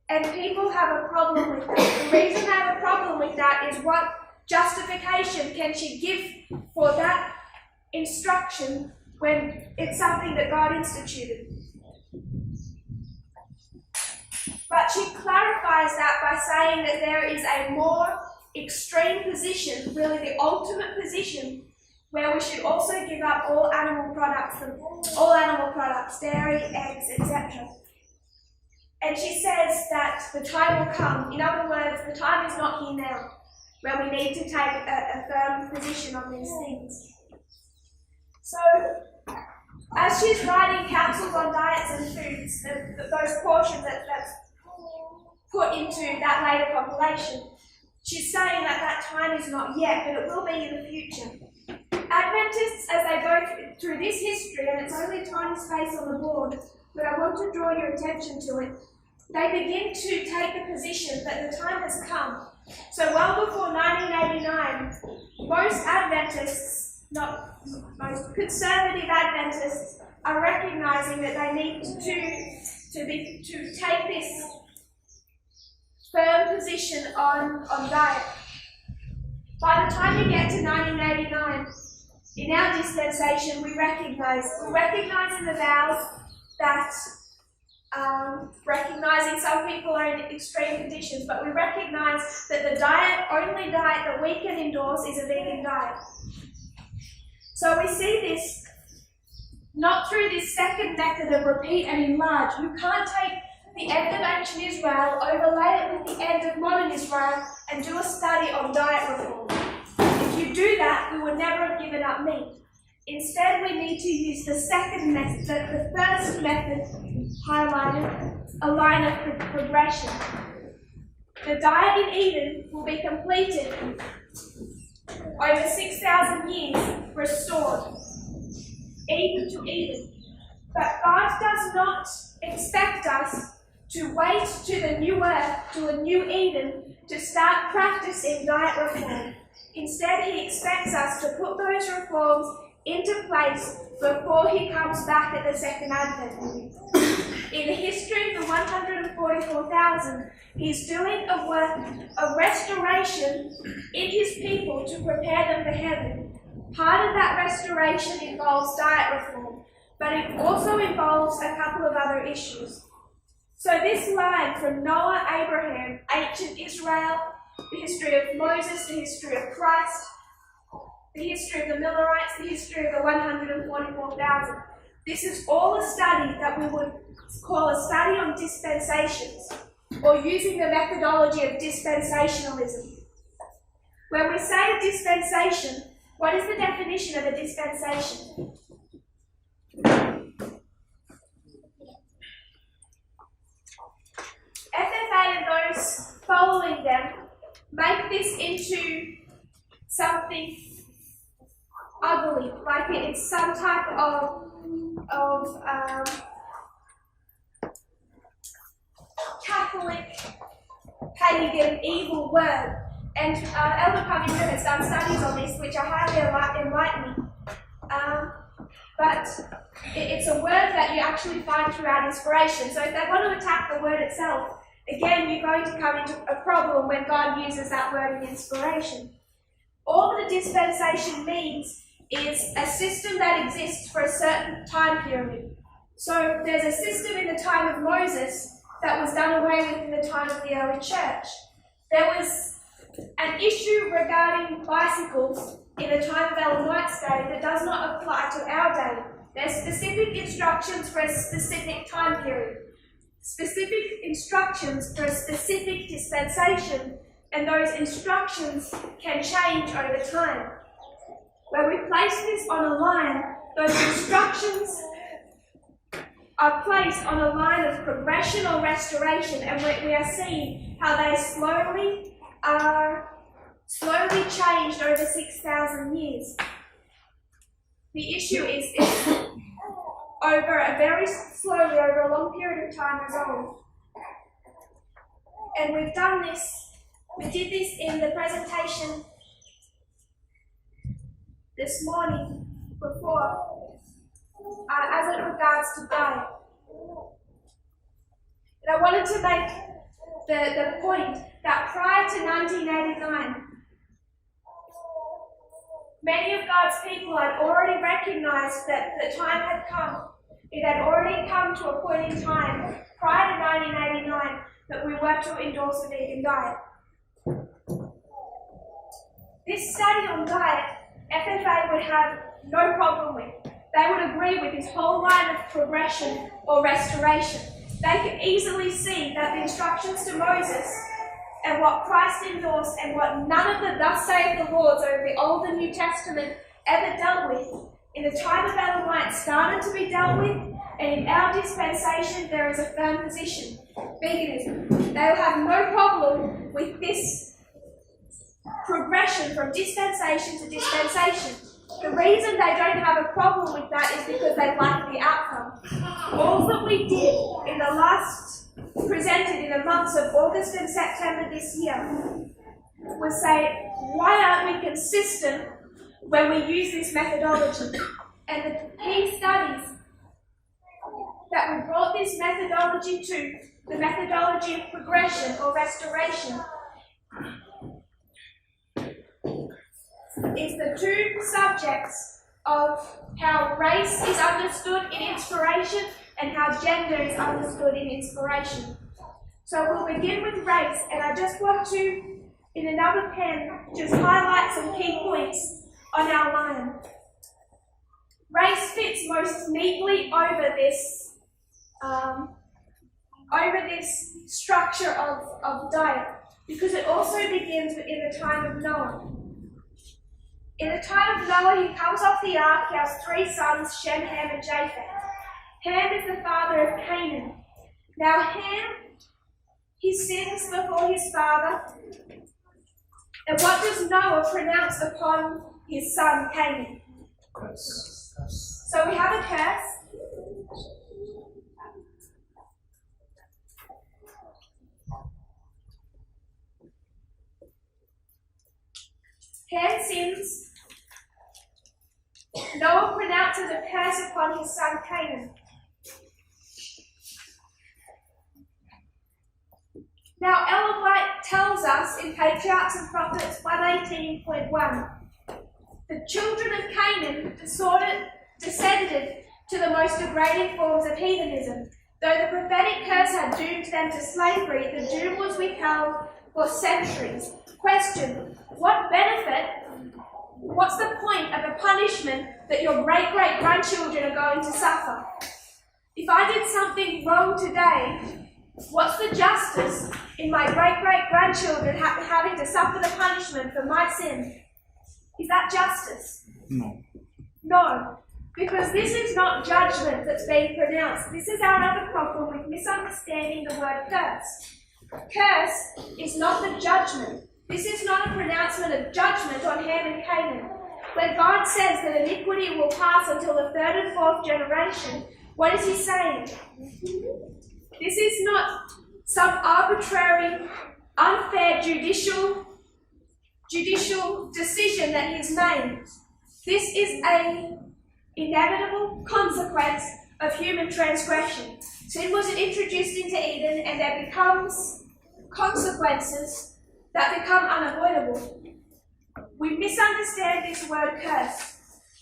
and people have a problem with that. The reason they have a problem with that is what justification can she give for that instruction when it's something that God instituted? But she clarifies that by saying that there is a more extreme position, really the ultimate position, where we should also give up all animal products, dairy, eggs, etc. And she says that the time will come. In other words, the time is not here now, where we need to take a firm position on these things. So, as she's writing counsels on diets and foods, those portions that's put into that later population, she's saying that that time is not yet, but it will be in the future. Adventists, as they go through this history, and it's only a tiny space on the board, but I want to draw your attention to it, they begin to take the position that the time has come. So well before 1989, most Adventists, not most conservative Adventists, are recognizing that they need to take this firm position on diet. By the time you get to 1989, in our dispensation, we recognize in the vows that recognizing some people are in extreme conditions, but we recognize that the only diet that we can endorse is a vegan diet. So we see this not through this second method of repeat and enlarge. You can't take the end of ancient Israel, overlay it with the end of modern Israel, and do a study on diet reform. If you do that, we would never have given up meat. Instead, we need to use the second method, the first method highlighted, a line of progression. The diet in Eden will be completed over 6,000 years, restored. Eden to Eden. But God does not expect us to wait to the new earth, to a new Eden, to start practicing diet reform. Instead, he expects us to put those reforms into place before he comes back at the second advent. In the history of the 144,000, he's doing a work of restoration in his people to prepare them for heaven. Part of that restoration involves diet reform, but it also involves a couple of other issues. So this line from Noah, Abraham, ancient Israel, the history of Moses, the history of Christ, the history of the Millerites, the history of the 144,000. This is all a study that we would call a study on dispensations, or using the methodology of dispensationalism. When we say dispensation, what is the definition of a dispensation? FFA and those following them make this into something ugly, like it's some type of Catholic, pagan, evil word. And Elder Covington has done studies on this, which are highly enlightening. But it's a word that you actually find throughout inspiration. So if they want to attack the word itself, again, you're going to come into a problem when God uses that word in inspiration. All that a dispensation means is a system that exists for a certain time period. So there's a system in the time of Moses that was done away with in the time of the early church. There was an issue regarding bicycles in the time of Ellen White's day that does not apply to our day. There's specific instructions for a specific time period, specific instructions for a specific dispensation, and those instructions can change over time. When we place this on a line, those instructions are placed on a line of progression or restoration, and we are seeing how they slowly changed over 6,000 years. The issue is over a long period of time resolved. And we did this in the presentation this morning before, as it regards to diet. And I wanted to make the point that prior to 1989, many of God's people had already recognized that the time had come. It had already come to a point in time prior to 1989 that we were to endorse a vegan diet. This study on diet, FFA would have no problem with. They would agree with this whole line of progression or restoration. They could easily see that the instructions to Moses and what Christ endorsed and what none of the thus saith the Lords over the Old and New Testament ever dealt with, in the time of Ellen White started to be dealt with, and in our dispensation there is a firm position. Veganism. They will have no problem with this progression from dispensation to dispensation. The reason they don't have a problem with that is because they like the outcome. All that we did in the last, presented in the months of August and September this year, was say, why aren't we consistent when we use this methodology? And the key studies that we brought this methodology to, the methodology of progression or restoration, is the two subjects of how race is understood in inspiration and how gender is understood in inspiration. So we'll begin with race, and I just want to, in another pen, just highlight some key points on our line. Race fits most neatly over this structure of diet, because it also begins in the time of Noah. In the time of Noah, he comes off the ark. He has 3 sons, Shem, Ham, and Japheth. Ham is the father of Canaan. Now Ham, he sins before his father. And what does Noah pronounce upon his son Canaan? Curse. So we have a curse. Ham sins. Noah pronounces a curse upon his son Canaan. Now Ellen White tells us in Patriarchs and Prophets 118.1, the children of Canaan descended to the most degrading forms of heathenism. Though the prophetic curse had doomed them to slavery, the doom was withheld for centuries. Question: what benefit, what's the point of a punishment that your great-great-grandchildren are going to suffer? If I did something wrong today, what's the justice in my great-great-grandchildren having to suffer the punishment for my sin? Is that justice? No. No, because this is not judgment that's being pronounced. This is our other problem with misunderstanding the word curse. Curse is not the judgment. This is not a pronouncement of judgment on Ham and Canaan. When God says that iniquity will pass until the 3rd and 4th generation, what is he saying? This is not some arbitrary, unfair judicial decision that he's made. This is an inevitable consequence of human transgression. Sin was introduced into Eden, and there becomes consequences that become unavoidable. We misunderstand this word curse.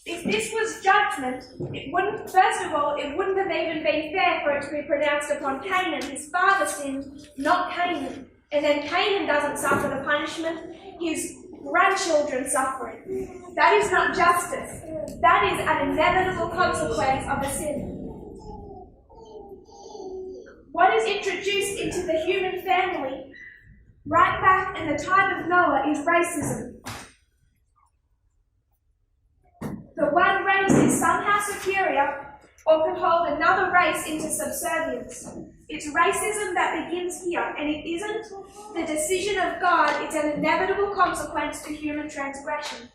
If this was judgment, it wouldn't have even been fair for it to be pronounced upon Canaan. His father sinned, not Canaan. And then Canaan doesn't suffer the punishment, his grandchildren suffer it. That is not justice. That is an inevitable consequence of a sin. What is introduced into the human family right back in the time of Noah is racism. The one race is somehow superior or can hold another race into subservience. It's racism that begins here, and it isn't the decision of God, it's an inevitable consequence to human transgression.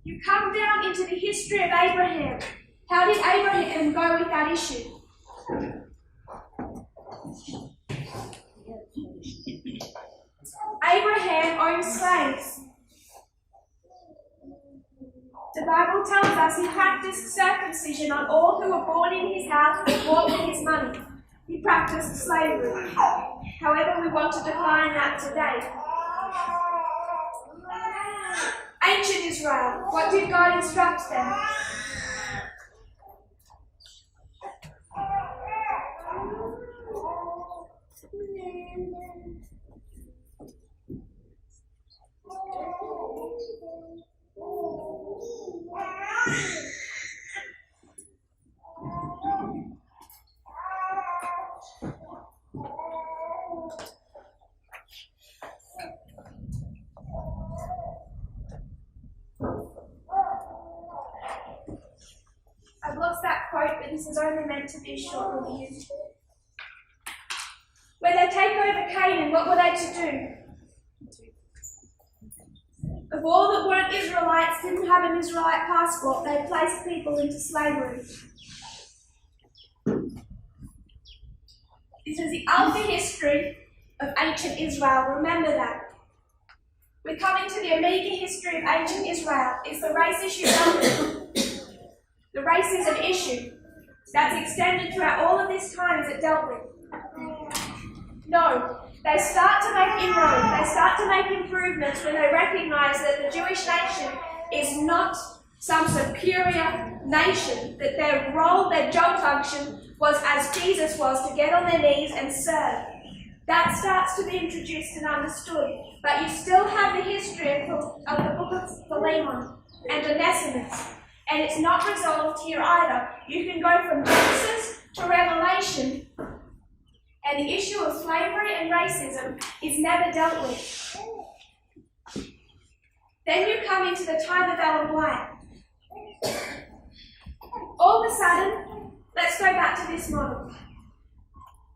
You come down into the history of Abraham. How did Abraham go with that issue? Abraham owned slaves. The Bible tells us he practiced circumcision on all who were born in his house or bought with his money. He practiced slavery. However, we want to define that today. Ancient Israel, what did God instruct them? I've lost that quote, but this is only meant to be a short review. When they take over Canaan, what were they to do? If all that weren't Israelites didn't have an Israelite passport, they placed people into slavery. This is the alpha history of ancient Israel. Remember that. We're coming to the omega history of ancient Israel. Is the race issue done? The race is an issue that's extended throughout all of this time. Is it dealt with? No. They start to make inroads. They start to make improvements when they recognize that the Jewish nation is not some superior nation, that their role, their job function was as Jesus was, to get on their knees and serve. That starts to be introduced and understood. But you still have the history of the book of Philemon and Onesimus. And it's not resolved here either. You can go from Genesis to Revelation, and the issue of slavery and racism is never dealt with. Then you come into the time of Ellen White. All of a sudden, let's go back to this model.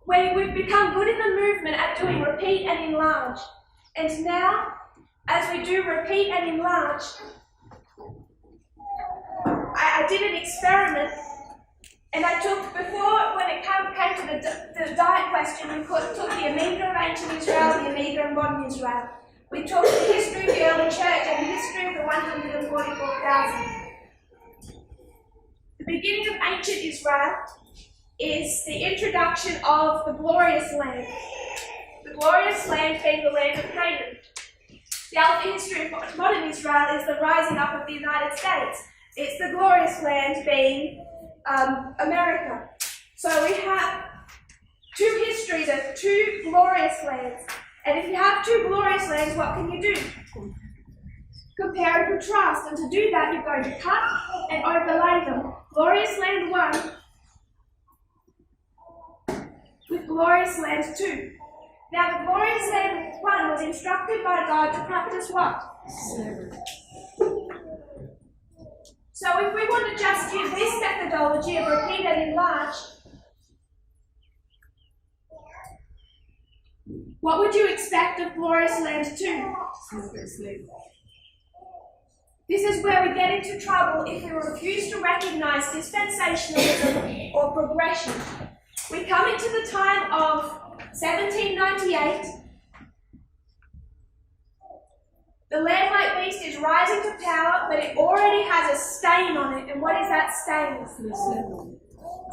We've become good in the movement at doing repeat and enlarge. And now, as we do repeat and enlarge, I did an experiment, and I took, before, when it came to the diet question, we took the Amiga of ancient Israel and the Amiga of modern Israel. We took the history of the early church and the history of the 144,000. The beginning of ancient Israel is the introduction of the glorious land. The glorious land being the land of Canaan. The alpha history of modern Israel is the rising up of the United States. It's the glorious land being America. So we have two histories of two glorious lands. And if you have two glorious lands, what can you do? Compare and contrast. And to do that, you're going to cut and overlay them. Glorious land 1 with glorious land 2. Now, the glorious land 1 was instructed by God to practice what? So if we want to just use this methodology of repeat and enlarge, what would you expect of glorious land 2? This is where we get into trouble if we refuse to recognize dispensationalism or progression. We come into the time of 1798. The Lambert beast is rising to power, but it already has a stain on it. And what is that stain?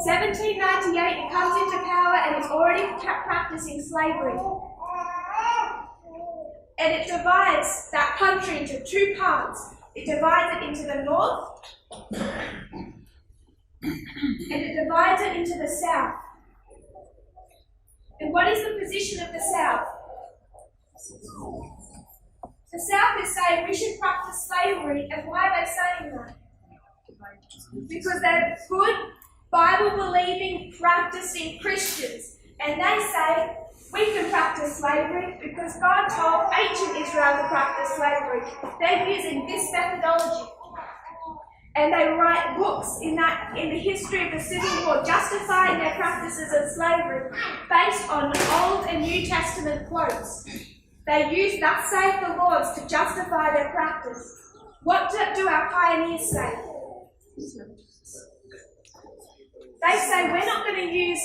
1798, it comes into power and it's already practicing slavery. And it divides that country into two parts. It divides it into the north, and it divides it into the south. And what is the position of the south? The south is saying we should practice slavery, and why are they saying that? Because they're good, Bible-believing, practicing Christians, and they say we can practice slavery because God told ancient Israel to practice slavery. They're using this methodology. And they write books in the history of the Civil War justifying their practices of slavery based on Old and New Testament quotes. They use "Thus saith the Lord" to justify their practice. What do our pioneers say? They say we're not going to use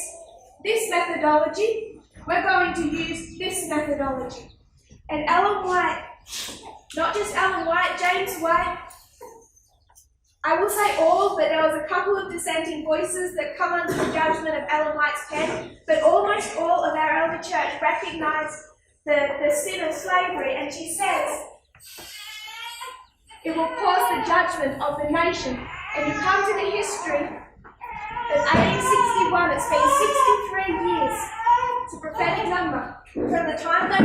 this methodology. We're going to use this methodology. And Ellen White, not just Ellen White, James White, I will say all, but there was a couple of dissenting voices that come under the judgment of Ellen White's pen, but almost all of our elder church recognize the sin of slavery, and she says it will cause the judgment of the nation. And you come to the history of 1861, it's been 63 years. It's a prophetic number. From the time they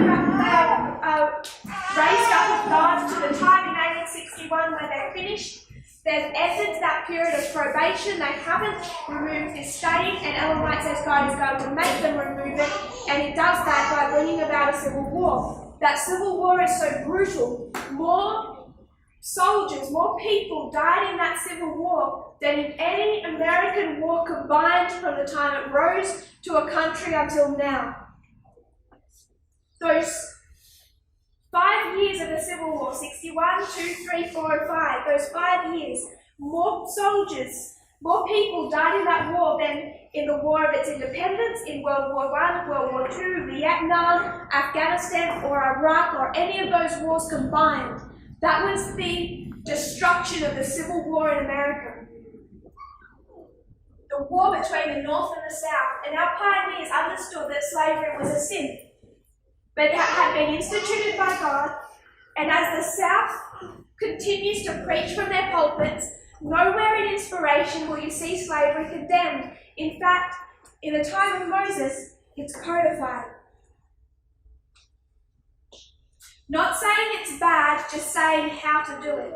raised up of God to the time in 1861 when they finished, they've ended that period of probation. They haven't removed this stain, and Ellen White says God is going to make them remove it, and it does that by bringing about a civil war. That civil war is so brutal. More soldiers, more people died in that civil war than in any American war combined from the time it rose to a country until now. Those 5 years of the Civil War, 61, 2, 3, 4, and 5, those 5 years, more soldiers, more people died in that war than in the War of its Independence, in World War I, World War II, Vietnam, Afghanistan, or Iraq, or any of those wars combined. That was the destruction of the Civil War in America. The war between the North and the South. And our pioneers understood that slavery was a sin. But it had been instituted by God. And as the South continues to preach from their pulpits, nowhere in inspiration will you see slavery condemned. In fact, in the time of Moses, it's codified. Not saying it's bad, just saying how to do it.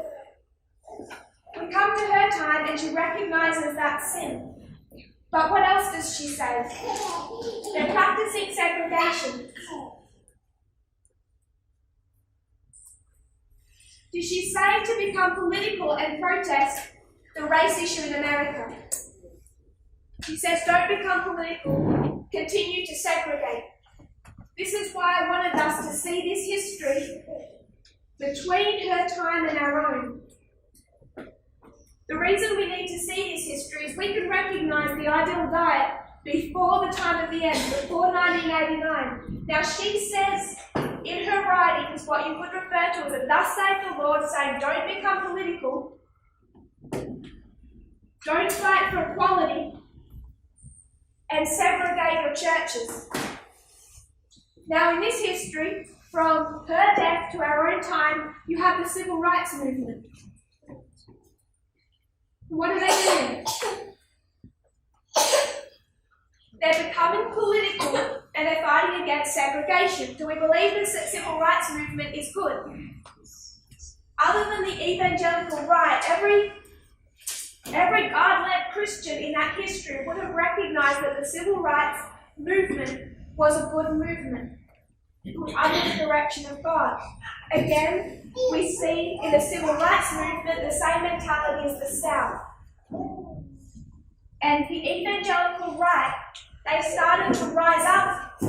We come to her time and she recognizes that sin. But what else does she say? They're practicing segregation. Does she say to become political and protest the race issue in America? She says, don't become political, continue to segregate. This is why I wanted us to see this history between her time and our own. The reason we need to see this history is we can recognise the ideal diet before the time of the end, before 1989. Now she says in her writings what you could refer to as a thus saith the Lord, saying don't become political, don't fight for equality, and segregate your churches. Now in this history, from her death to our own time, you have the civil rights movement. What are they doing? They're becoming political and they're fighting against segregation. Do we believe the civil rights movement is good? Other than the evangelical right, every God-led Christian in that history would have recognized that the civil rights movement was a good movement. It was under the direction of God. Again, we see in the civil rights movement the same mentality as the South. And the evangelical right, they started to rise up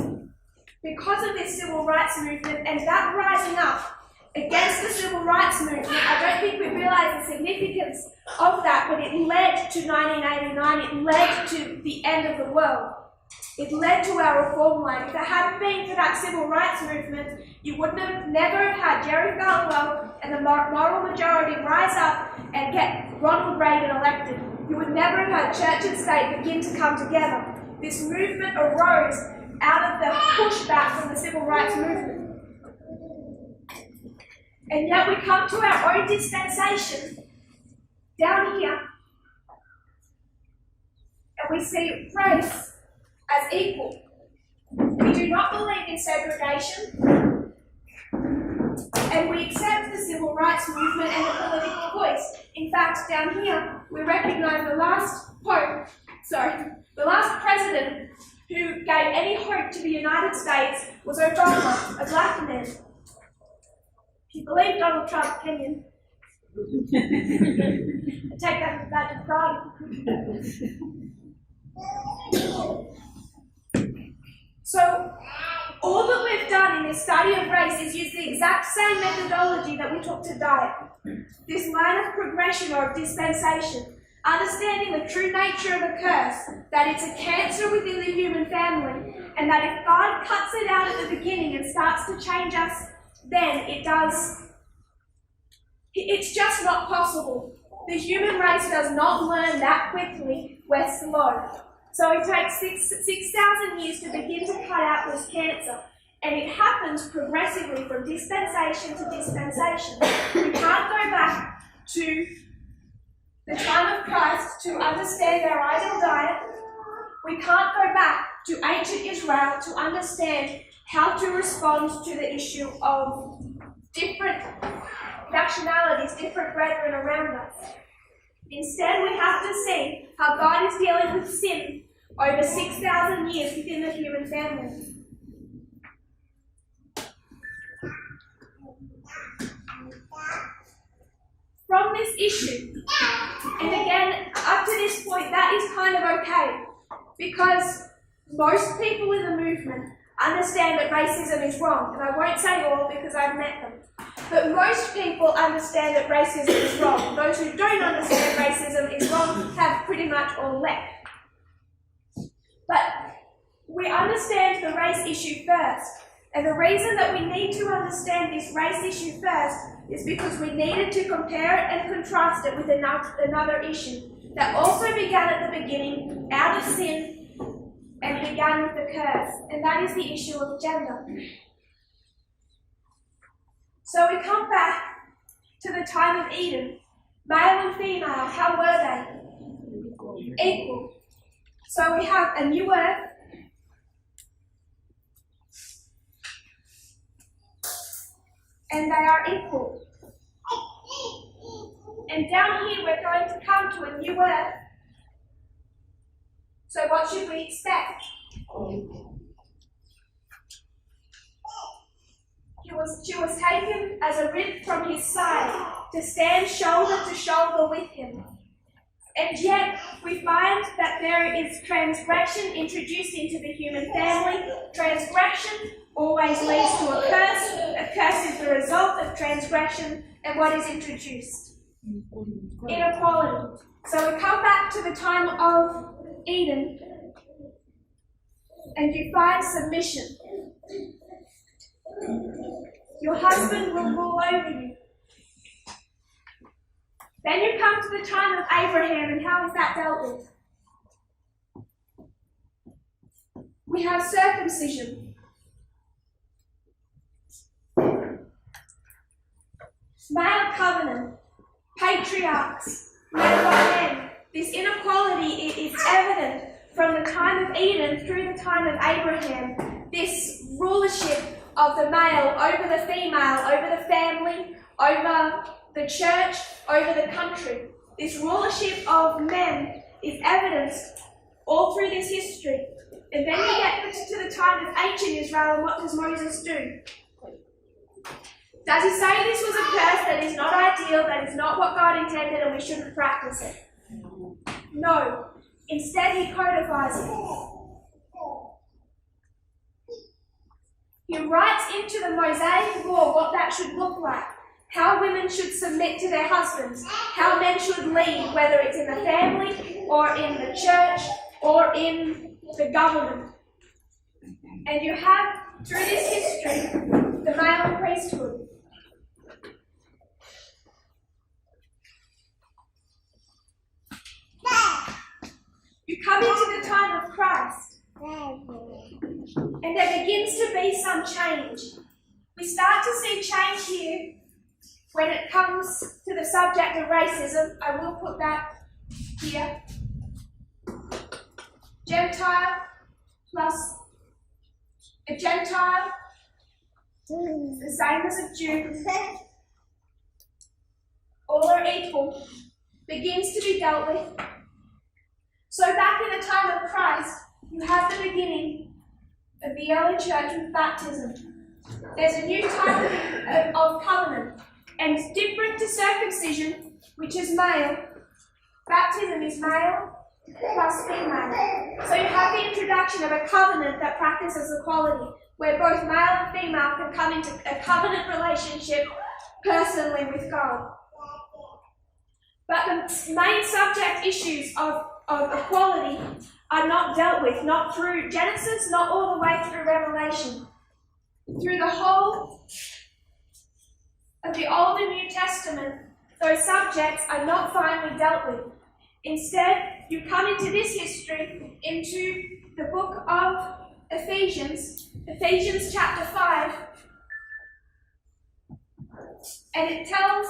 because of this civil rights movement, and that rising up against the civil rights movement, I don't think we realise the significance of that, but it led to 1989, it led to the end of the world. It led to our reform line. If it hadn't been for that civil rights movement, you would have never had Jerry Falwell and the moral majority rise up and get Ronald Reagan elected. You would never have had church and state begin to come together. This movement arose out of the pushback from the civil rights movement. And yet we come to our own dispensation down here, and we see race as equal. We do not believe in segregation, and we accept the civil rights movement and the political voice. In fact, down here, we recognise the last president who gave any hope to the United States was Obama, a black man. If you believe Donald Trump, can you? I take that as a badge of pride. So, all that we've done in this study of race is use the exact same methodology that we took to diet. This line of progression or of dispensation, understanding the true nature of a curse, that it's a cancer within the human family, and that if God cuts it out at the beginning and starts to change us, then it's just not possible. The human race does not learn that quickly. We're slow. So it takes 6,000 years to begin to cut out this cancer. And it happens progressively from dispensation to dispensation. We can't go back to the time of Christ to understand our ideal diet. We can't go back to ancient Israel to understand how to respond to the issue of different nationalities, different brethren around us. Instead, we have to see how God is dealing with sin over 6,000 years within the human family. From this issue, and again, up to this point, that is kind of okay, because most people in the movement understand that racism is wrong, and I won't say all because I've met them. But most people understand that racism is wrong. Those who don't understand racism is wrong have pretty much all left. But we understand the race issue first. And the reason that we need to understand this race issue first is because we needed to compare it and contrast it with another issue that also began at the beginning out of sin and began with the curse, and that is the issue of gender. So we come back to the time of Eden. Male and female, how were they? Equal. So we have a new earth, and they are equal. And down here we're going to come to a new earth. So what should we expect? She was taken as a rib from his side to stand shoulder to shoulder with him. And yet we find that there is transgression introduced into the human family. Transgression always leads to a curse. A curse is the result of transgression, and what is introduced? Inequality. So we come back to the time of Eden, and you find submission. Your husband will rule over you. Then you come to the time of Abraham, and how is that dealt with? We have circumcision. Male covenant, patriarchs, men by men. This inequality is evident from the time of Eden through the time of Abraham. This rulership of the male over the female, over the family, over the church, over the country. This rulership of men is evidenced all through this history. And then we get to the time of ancient Israel, and what does Moses do? Does he say this was a curse that is not ideal, that is not what God intended, and we shouldn't practice it? No. Instead, he codifies it. He writes into the Mosaic law what that should look like. How women should submit to their husbands, how men should lead, whether it's in the family or in the church or in the government. And you have, through this history, the male priesthood. You come into the time of Christ, and there begins to be some change. We start to see change here. When it comes to the subject of racism, I will put that here. Gentile plus a Gentile is the same as a Jew. All are equal. Begins to be dealt with. So back in the time of Christ, you have the beginning of the early church with baptism. There's a new type of covenant. And different to circumcision, which is male, baptism is male plus female. So you have the introduction of a covenant that practices equality, where both male and female can come into a covenant relationship personally with God. But the main subject issues of equality are not dealt with, not through Genesis, not all the way through Revelation. Through the whole of the Old and New Testament, those subjects are not finally dealt with. Instead, you come into this history, into the book of Ephesians, Ephesians chapter 5, and it tells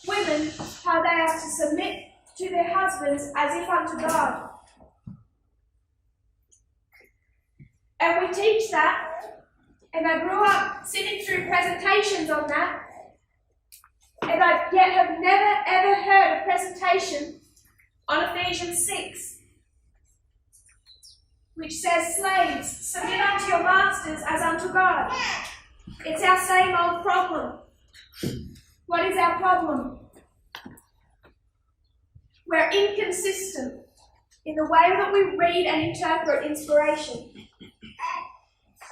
women how they are to submit to their husbands as if unto God. And we teach that, and I grew up sitting through presentations on that, and I yet have never ever heard a presentation on Ephesians 6, which says, slaves, submit unto your masters as unto God. It's our same old problem. What is our problem? We're inconsistent in the way that we read and interpret inspiration.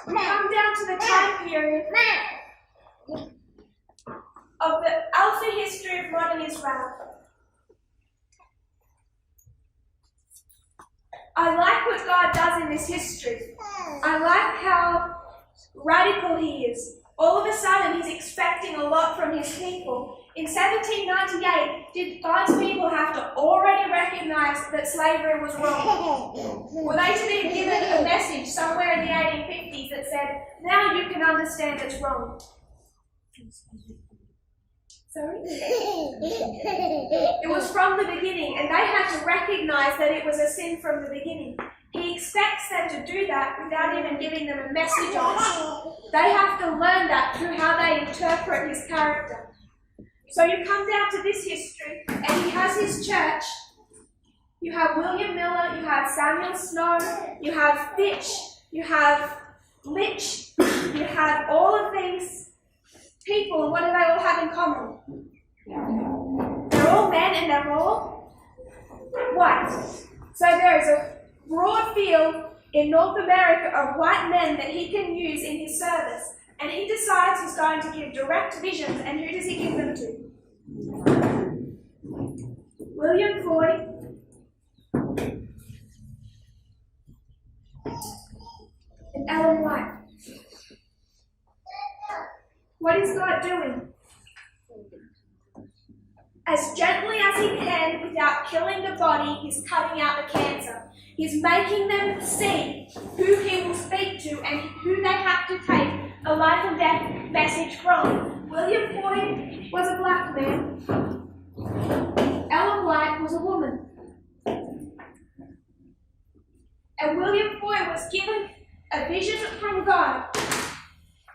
We come down to the time period of the alpha history of modern Israel. I like what God does in this history. I like how radical he is. All of a sudden, he's expecting a lot from his people. In 1798, did God's people have to already recognize that slavery was wrong? Were they to be given a message somewhere in the 1850s that said, now you can understand it's wrong? Sorry? It was from the beginning, and they had to recognize that it was a sin from the beginning. He expects them to do that without even giving them a message on it. They have to learn that through how they interpret his character. So you come down to this history, and he has his church. You have William Miller, you have Samuel Snow, you have Fitch, you have Litch, you have all of these people, and what do they all have in common? They're all men and they're all white. So there is a broad field in North America of white men that he can use in his service. And he decides he's going to give direct visions, and who does he give them to? William Floyd and Ellen White. What is God doing? As gently as he can, without killing the body, he's cutting out the cancer. He's making them see who he will speak to and who they have to take a life and death message from. William Floyd was a black man. Ellen White was a woman. And William Floyd was given a vision from God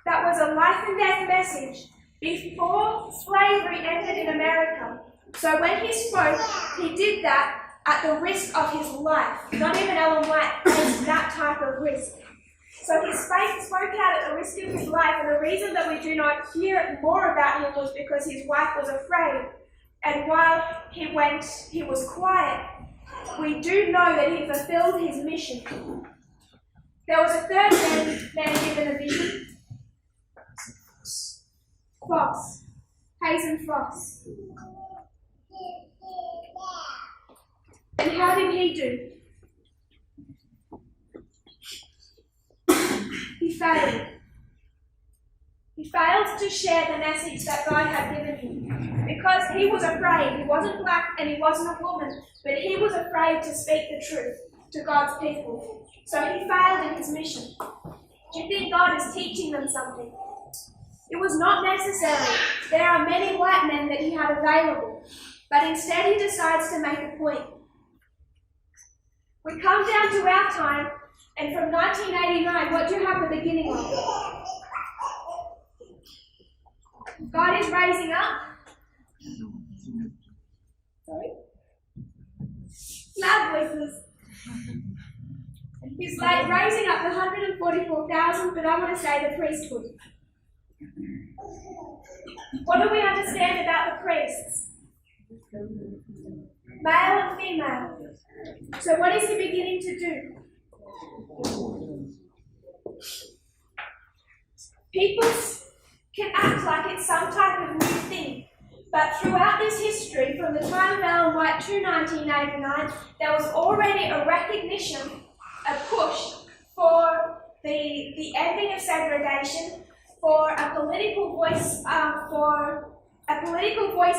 that was a life and death message before slavery ended in America. So when he spoke, he did that at the risk of his life. Not even Ellen White faced that type of risk. So he spoke out at the risk of his life, and the reason that we do not hear more about him was because his wife was afraid. And while he was quiet. We do know that he fulfilled his mission. There was a third man given a vision. Foss. Hazen Foss. And how did he do? He failed. He failed to share the message that God had given him because he was afraid. He wasn't black and he wasn't a woman, but he was afraid to speak the truth to God's people. So he failed in his mission. Do you think God is teaching them something? It was not necessary. There are many white men that he had available, but instead he decides to make a point. We come down to our time, and from 1989, what do you have the beginning of? God is raising up. Sorry? Loud voices. He's like raising up the 144,000, but I want to say the priesthood. What do we understand about the priests? Male and female. So what is he beginning to do? People can act like it's some type of new thing, but throughout this history, from the time of Ellen White to 1989, there was already a recognition, a push for the ending of segregation, for a political voice,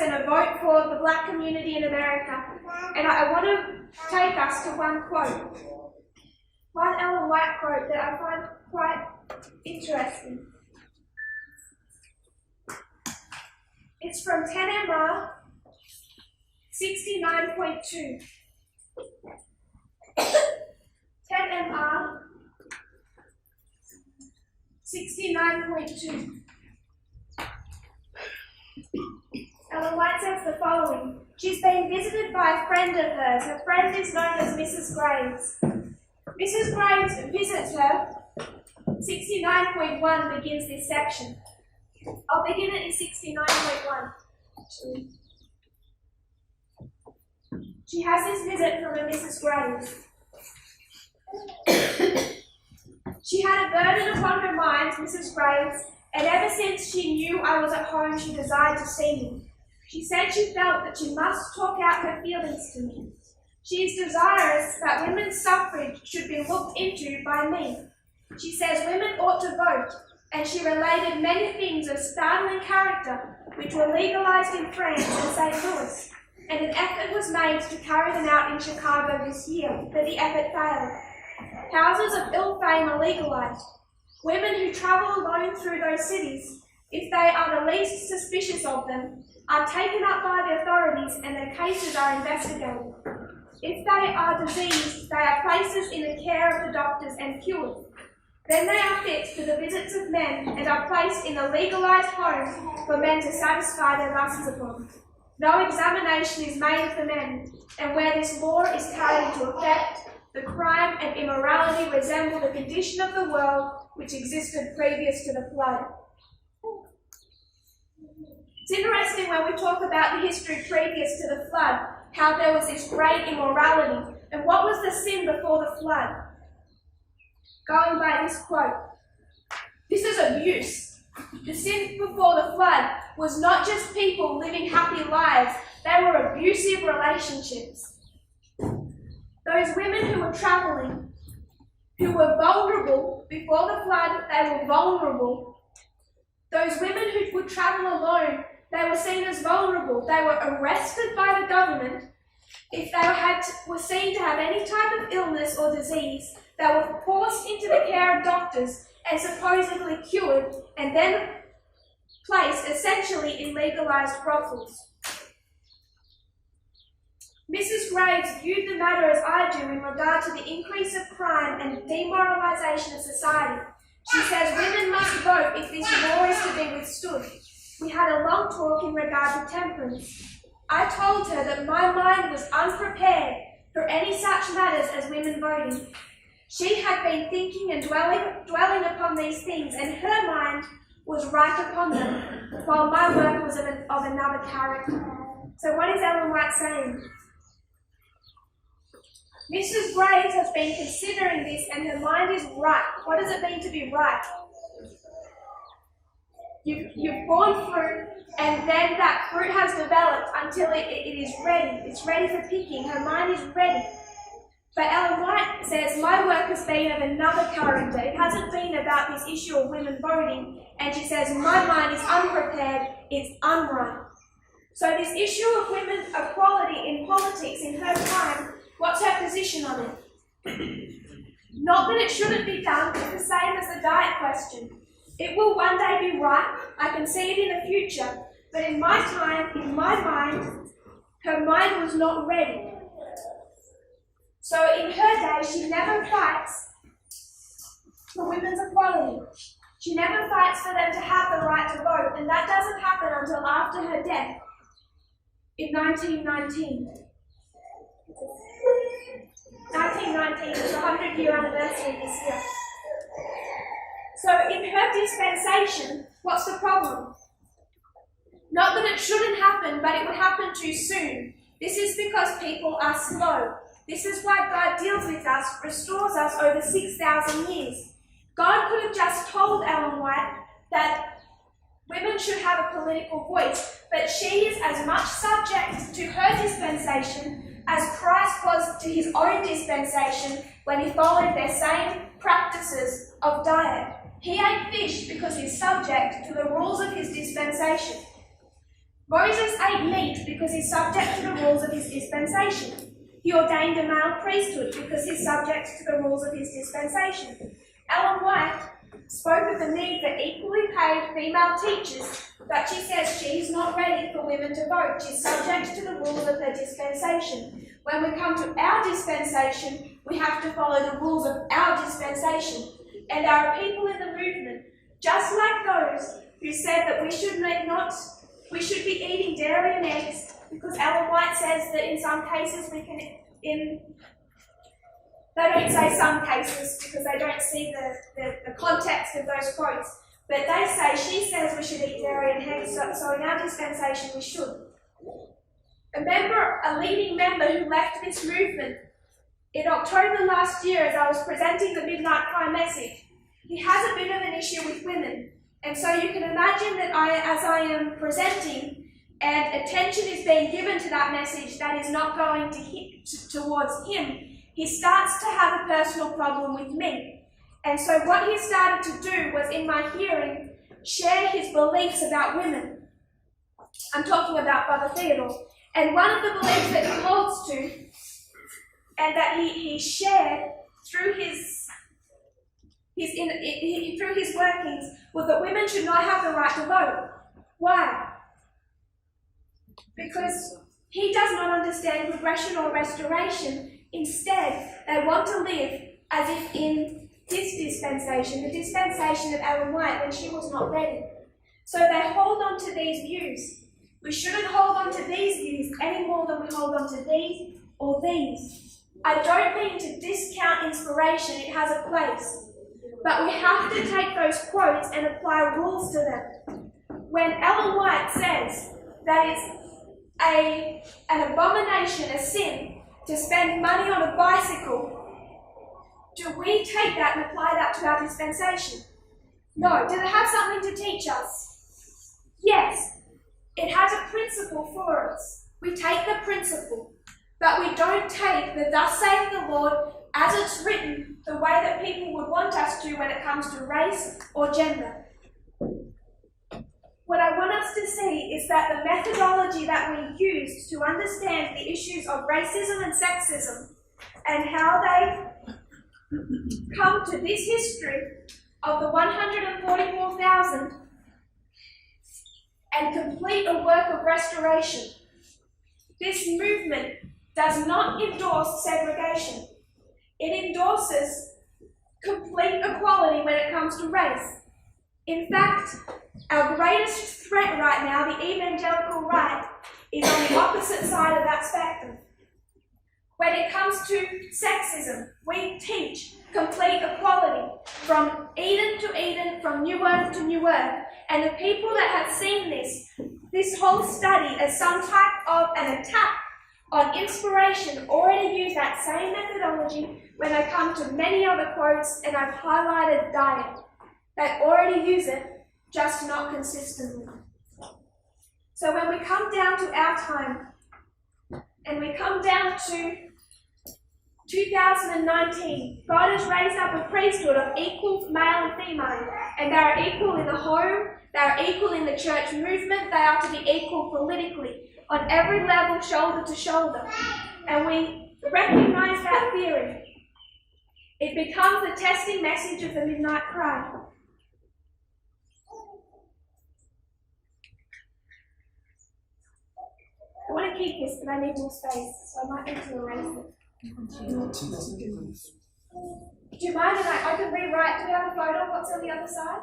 and a vote for the black community in America. And I want to take us to one quote, one Ellen White quote that I find quite interesting. It's from 10 MR 69.2. 10 MR 69.2. Ellen White says the following. She's been visited by a friend of hers. Her friend is known as Mrs. Graves. Mrs. Graves visits her. 69.1 begins this section. I'll begin it in 69.1. She has this visit from a Mrs. Graves. She had a burden upon her mind, Mrs. Graves, and ever since she knew I was at home, she desired to see me. She said she felt that she must talk out her feelings to me. She is desirous that women's suffrage should be looked into by me. She says women ought to vote, and she related many things of startling character which were legalized in France and St. Louis, and an effort was made to carry them out in Chicago this year, but the effort failed. Houses of ill fame are legalized. Women who travel alone through those cities, if they are the least suspicious of them, are taken up by the authorities and their cases are investigated. If they are diseased, they are placed in the care of the doctors and cured. Then they are fit for the visits of men and are placed in a legalized home for men to satisfy their lusts upon. No examination is made of the men, and where this law is carried into effect, the crime and immorality resemble the condition of the world which existed previous to the flood. It's interesting when we talk about the history previous to the flood, how there was this great immorality. And what was the sin before the flood? Going by this quote, this is abuse. The sin before the flood was not just people living happy lives, they were abusive relationships. Those women who were traveling, who were vulnerable before the flood, they were vulnerable. Those women who would travel alone, they were seen as vulnerable. They were arrested by the government if they were seen to have any type of illness or disease. They were forced into the care of doctors and supposedly cured, and then placed essentially in legalized brothels. Mrs. Graves viewed the matter as I do in regard to the increase of crime and demoralization of society. She says women must vote if this law is to be withstood. We had a long talk in regard to temperance. I told her that my mind was unprepared for any such matters as women voting. She had been thinking and dwelling upon these things, and her mind was right upon them, while my work was of another character. So what is Ellen White saying? Mrs. Graves has been considering this, and her mind is right. What does it mean to be right? You've borne fruit, and then that fruit has developed until it is ready. It's ready for picking. Her mind is ready. But Ellen White says, my work has been of another character. It hasn't been about this issue of women voting. And she says, my mind is unprepared. It's unright. So this issue of women's equality in politics in her time, what's her position on it? Not that it shouldn't be done, it's the same as the diet question. It will one day be right, I can see it in the future, but in my time, in my mind, her mind was not ready. So in her day, she never fights for women's equality. She never fights for them to have the right to vote, and that doesn't happen until after her death in 1919. 1919 is the 100-year anniversary this year. So in her dispensation, what's the problem? Not that it shouldn't happen, but it would happen too soon. This is because people are slow. This is why God deals with us, restores us over 6,000 years. God could have just told Ellen White that women should have a political voice, but she is as much subject to her dispensation as Christ was to his own dispensation when he followed their same practices of diet. He ate fish because he's subject to the rules of his dispensation. Moses ate meat because he's subject to the rules of his dispensation. He ordained a male priesthood because he's subject to the rules of his dispensation. Ellen White spoke of the need for equally paid female teachers, but she says she's not ready for women to vote. She's subject to the rules of her dispensation. When we come to our dispensation, we have to follow the rules of our dispensation. And there are people in the movement, just like those who said that we should be eating dairy and eggs, because Ellen White says that in some cases we can, they don't say some cases because they don't see the context of those quotes, but she says we should eat dairy and eggs, so in our dispensation we should. A leading member who left this movement in October last year, as I was presenting the Midnight Cry message, he has a bit of an issue with women. And so you can imagine that as I am presenting and attention is being given to that message that is not going towards him, he starts to have a personal problem with me. And so what he started to do was, in my hearing, share his beliefs about women. I'm talking about Brother Theodore. And one of the beliefs that he holds to, and that he shared through his workings, was that women should not have the right to vote. Why? Because he does not understand progression or restoration. Instead, they want to live as if in this dispensation, the dispensation of Ellen White, when she was not ready. So they hold on to these views. We shouldn't hold on to these views any more than we hold on to these or these. I don't mean to discount inspiration, it has a place. But we have to take those quotes and apply rules to them. When Ellen White says that it's an abomination, a sin, to spend money on a bicycle, do we take that and apply that to our dispensation? No. Does it have something to teach us? Yes. It has a principle for us. We take the principle, but we don't take the thus saith the Lord as it's written the way that people would want us to when it comes to race or gender. What I want us to see is that the methodology that we used to understand the issues of racism and sexism and how they come to this history of the 144,000 and complete a work of restoration. This movement does not endorse segregation. It endorses complete equality when it comes to race. In fact, our greatest threat right now, the evangelical right, is on the opposite side of that spectrum. When it comes to sexism, we teach complete equality from Eden to Eden, from new earth to new earth. And the people that have seen this whole study as some type of an attack on inspiration already use that same methodology when they come to many other quotes, and I've highlighted diet. They already use it, just not consistently. So when we come down to our time, and we come down to 2019, God has raised up a priesthood of equal male and female, and they are equal in the home, they are equal in the church movement, they are to be equal politically, on every level, shoulder to shoulder. And we recognize that theory. It becomes the testing message of the midnight cry. I want to keep this, but I need more space, so I might need to erase it. Do you mind if I can rewrite? Do we have a photo of what's on the other side?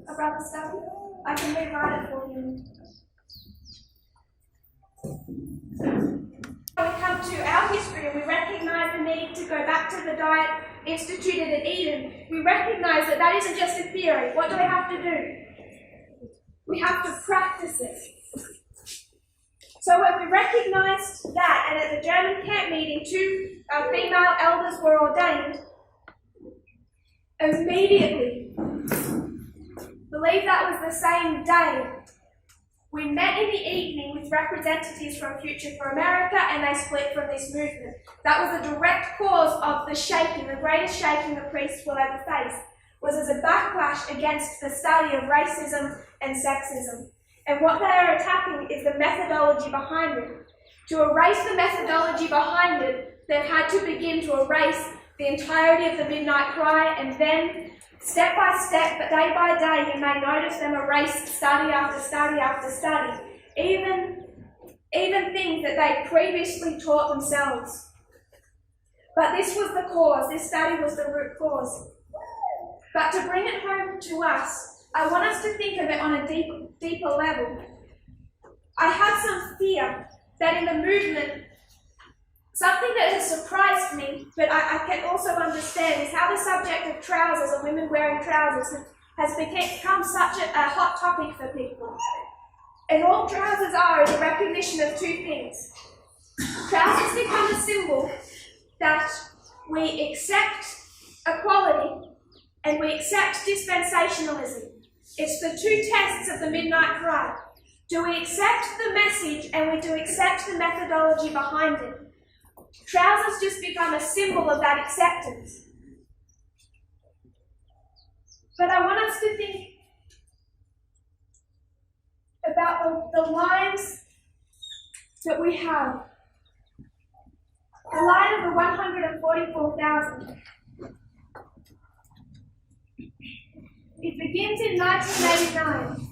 A brother's study? I can rewrite it for you. When we come to our history and we recognize the need to go back to the diet instituted at Eden, we recognize that that isn't just a theory. What do we have to do? We have to practice it. So when we recognized that, and at the German camp meeting, 2 female elders were ordained, immediately, believe that was the same day, we met in the evening with representatives from Future for America, and they split from this movement. That was a direct cause of the shaking, the greatest shaking the priests will ever face, was as a backlash against the study of racism and sexism. And what they are attacking is the methodology behind it. To erase the methodology behind it, they've had to begin to erase the entirety of the midnight cry, and then, step by step, but day by day, you may notice them erase study after study after study, even things that they previously taught themselves. But this was the cause, this study was the root cause. But to bring it home to us, I want us to think of it on a deeper level. I have some fear that in the movement, something that has surprised me, but I can also understand, is how the subject of trousers and women wearing trousers has become such a hot topic for people. And all trousers are is a recognition of 2 things. Trousers become a symbol that we accept equality and we accept dispensationalism. It's the 2 tests of the midnight cry. Do we accept the message, and we do accept the methodology behind it? Trousers just become a symbol of that acceptance. But I want us to think about the lines that we have. The line of the 144,000. It begins in 1989.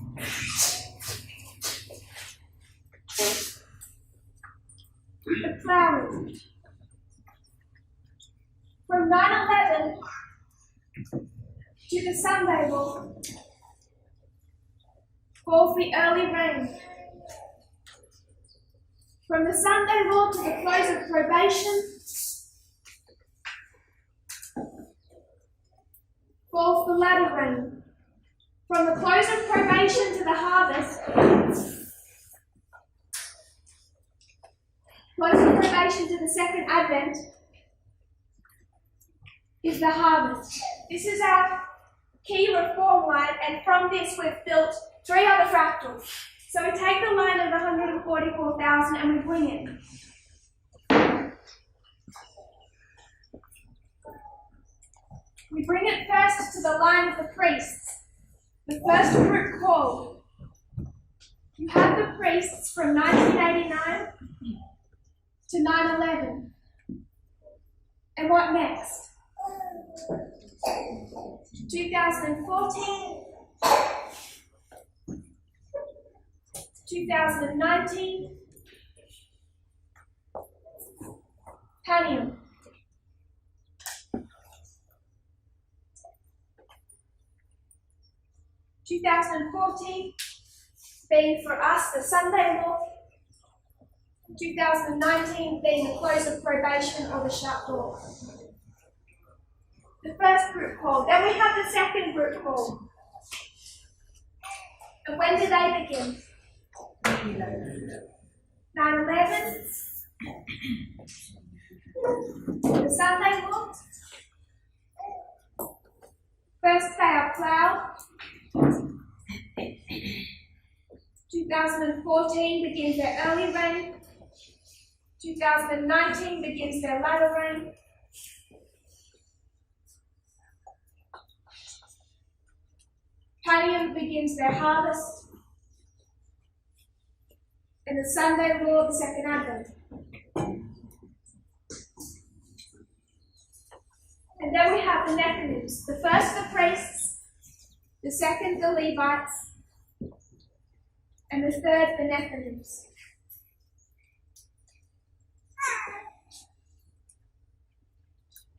The flowers. From 9/11 to the Sunday law falls the early rain. From the Sunday law to the close of probation falls the latter rain. From the close of probation to the harvest, close of probation to the second advent is the harvest. This is our key reform line, and from this we've built three other fractals. So we take the line of 144,000 and we bring it. We bring it first to the line of the priests, the first group called. You have the priests from 1989 to 9/11. And what next? 2014, 2019, Panium. 2014 being for us the Sunday law, 2019 being the close of probation or the shut door. The first group call. Then we have the second group call. And when did they begin? 9/11. The Sunday law. First they are plowed. 2014 begins their early rain. 2019 begins their latter rain. Panium begins their harvest. And the Sunday law, the second advent. And then we have the Nethinims. The first the priests, the second the Levites, and the third the Nethinims.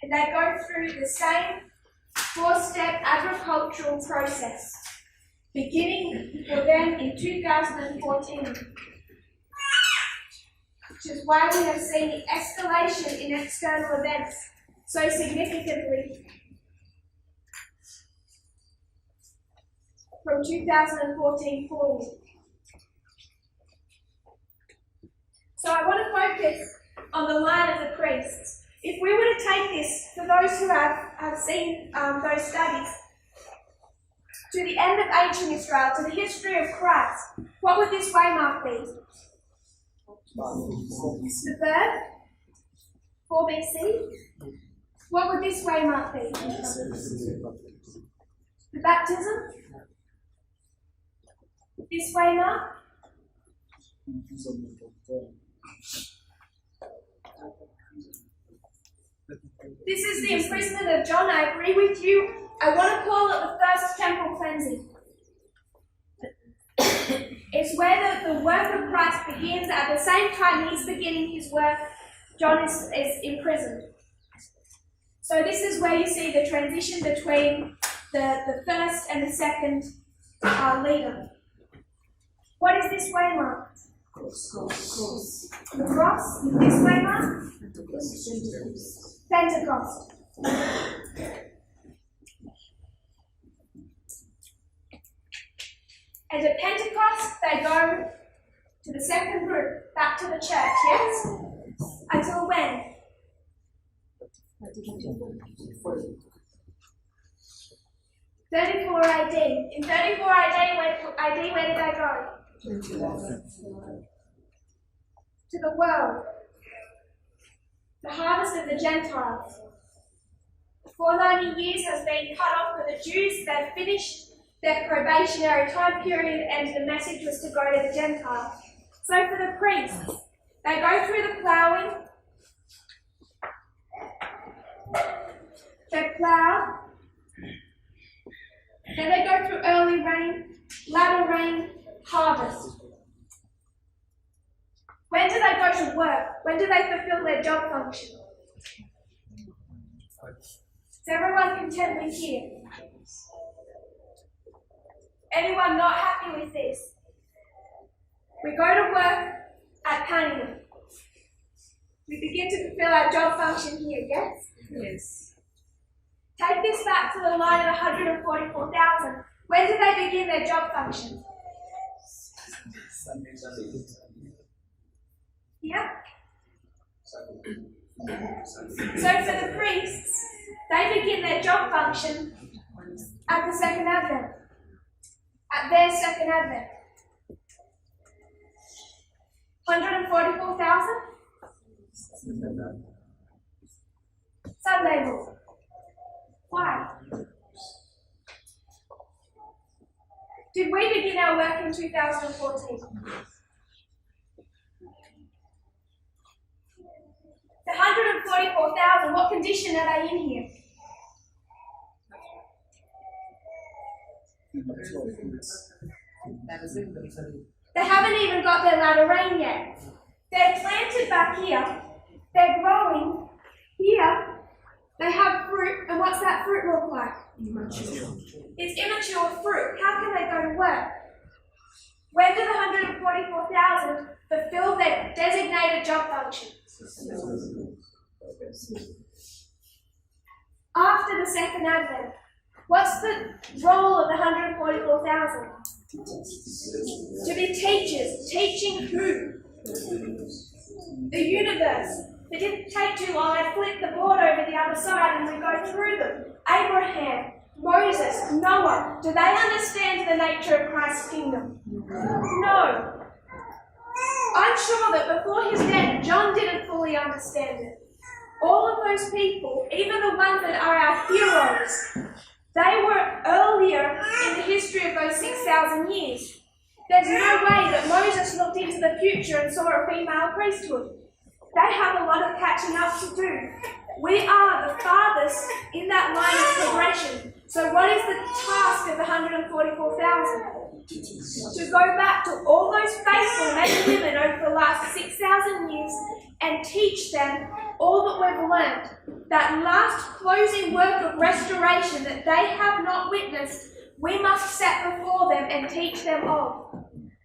And they go through the same four-step agricultural process, beginning for them in 2014, which is why we have seen the escalation in external events so significantly from 2014 forward. So I want to focus on the line of the priests. If we were to take this, for those who have seen those studies, to the end of ancient Israel, to the history of Christ, what would this waymark be? The birth, 4 BC. What would this waymark be? The baptism. This waymark. This is the imprisonment of John. I agree with you. I want to call it the first temple cleansing. It's where the work of Christ begins. At the same time he's beginning his work, John is imprisoned. So this is where you see the transition between the first and the second leader. What is this waymark? The cross. This waymark? Pentecost. And at Pentecost, they go to the second group, back to the church, yes? Until when? 34 AD. In 34 AD, where did they go? To the world. The harvest of the Gentiles. The 490 years has been cut off for the Jews. They've finished their probationary time period, and the message was to go to the Gentiles. So for the priests, they go through the ploughing. They plough. Then they go through early rain, latter rain, harvest. When do they go to work? When do they fulfill their job function? Is everyone contently here? Anyone not happy with this? We go to work at Paddington. We begin to fulfill our job function here, yes? Yes. Take this back to the line of 144,000. When did they begin their job function? Sunday. Yeah? So for the priests, they begin their job function at the second advent. At their second advent. 144,000? Sunday rule. Why? Did we begin our work in 2014? The 144,000, what condition are they in here? They haven't even got their latter rain yet. They're planted back here. They're growing here. They have fruit, and what's that fruit look like? Immature. It's immature fruit. How can they go to work? When do the 144,000 fulfill their designated job function? After the second advent. What's the role of the 144,000? To be teachers. Teaching who? The universe. It didn't take too long. I flipped the board over the other side and we go through them. Abraham, Moses, Noah. Do they understand the nature of Christ's kingdom? No. I'm sure that before his death, John didn't fully understand it. All of those people, even the ones that are our heroes, they were earlier in the history of those 6,000 years. There's no way that Moses looked into the future and saw a female priesthood. They have a lot of catching up to do. We are the farthest in that line of progression. So what is the task of the 144,000? To go back to all those faithful men and women over the last 6,000 years and teach them all that we've learned. That last closing work of restoration that they have not witnessed, we must set before them and teach them of.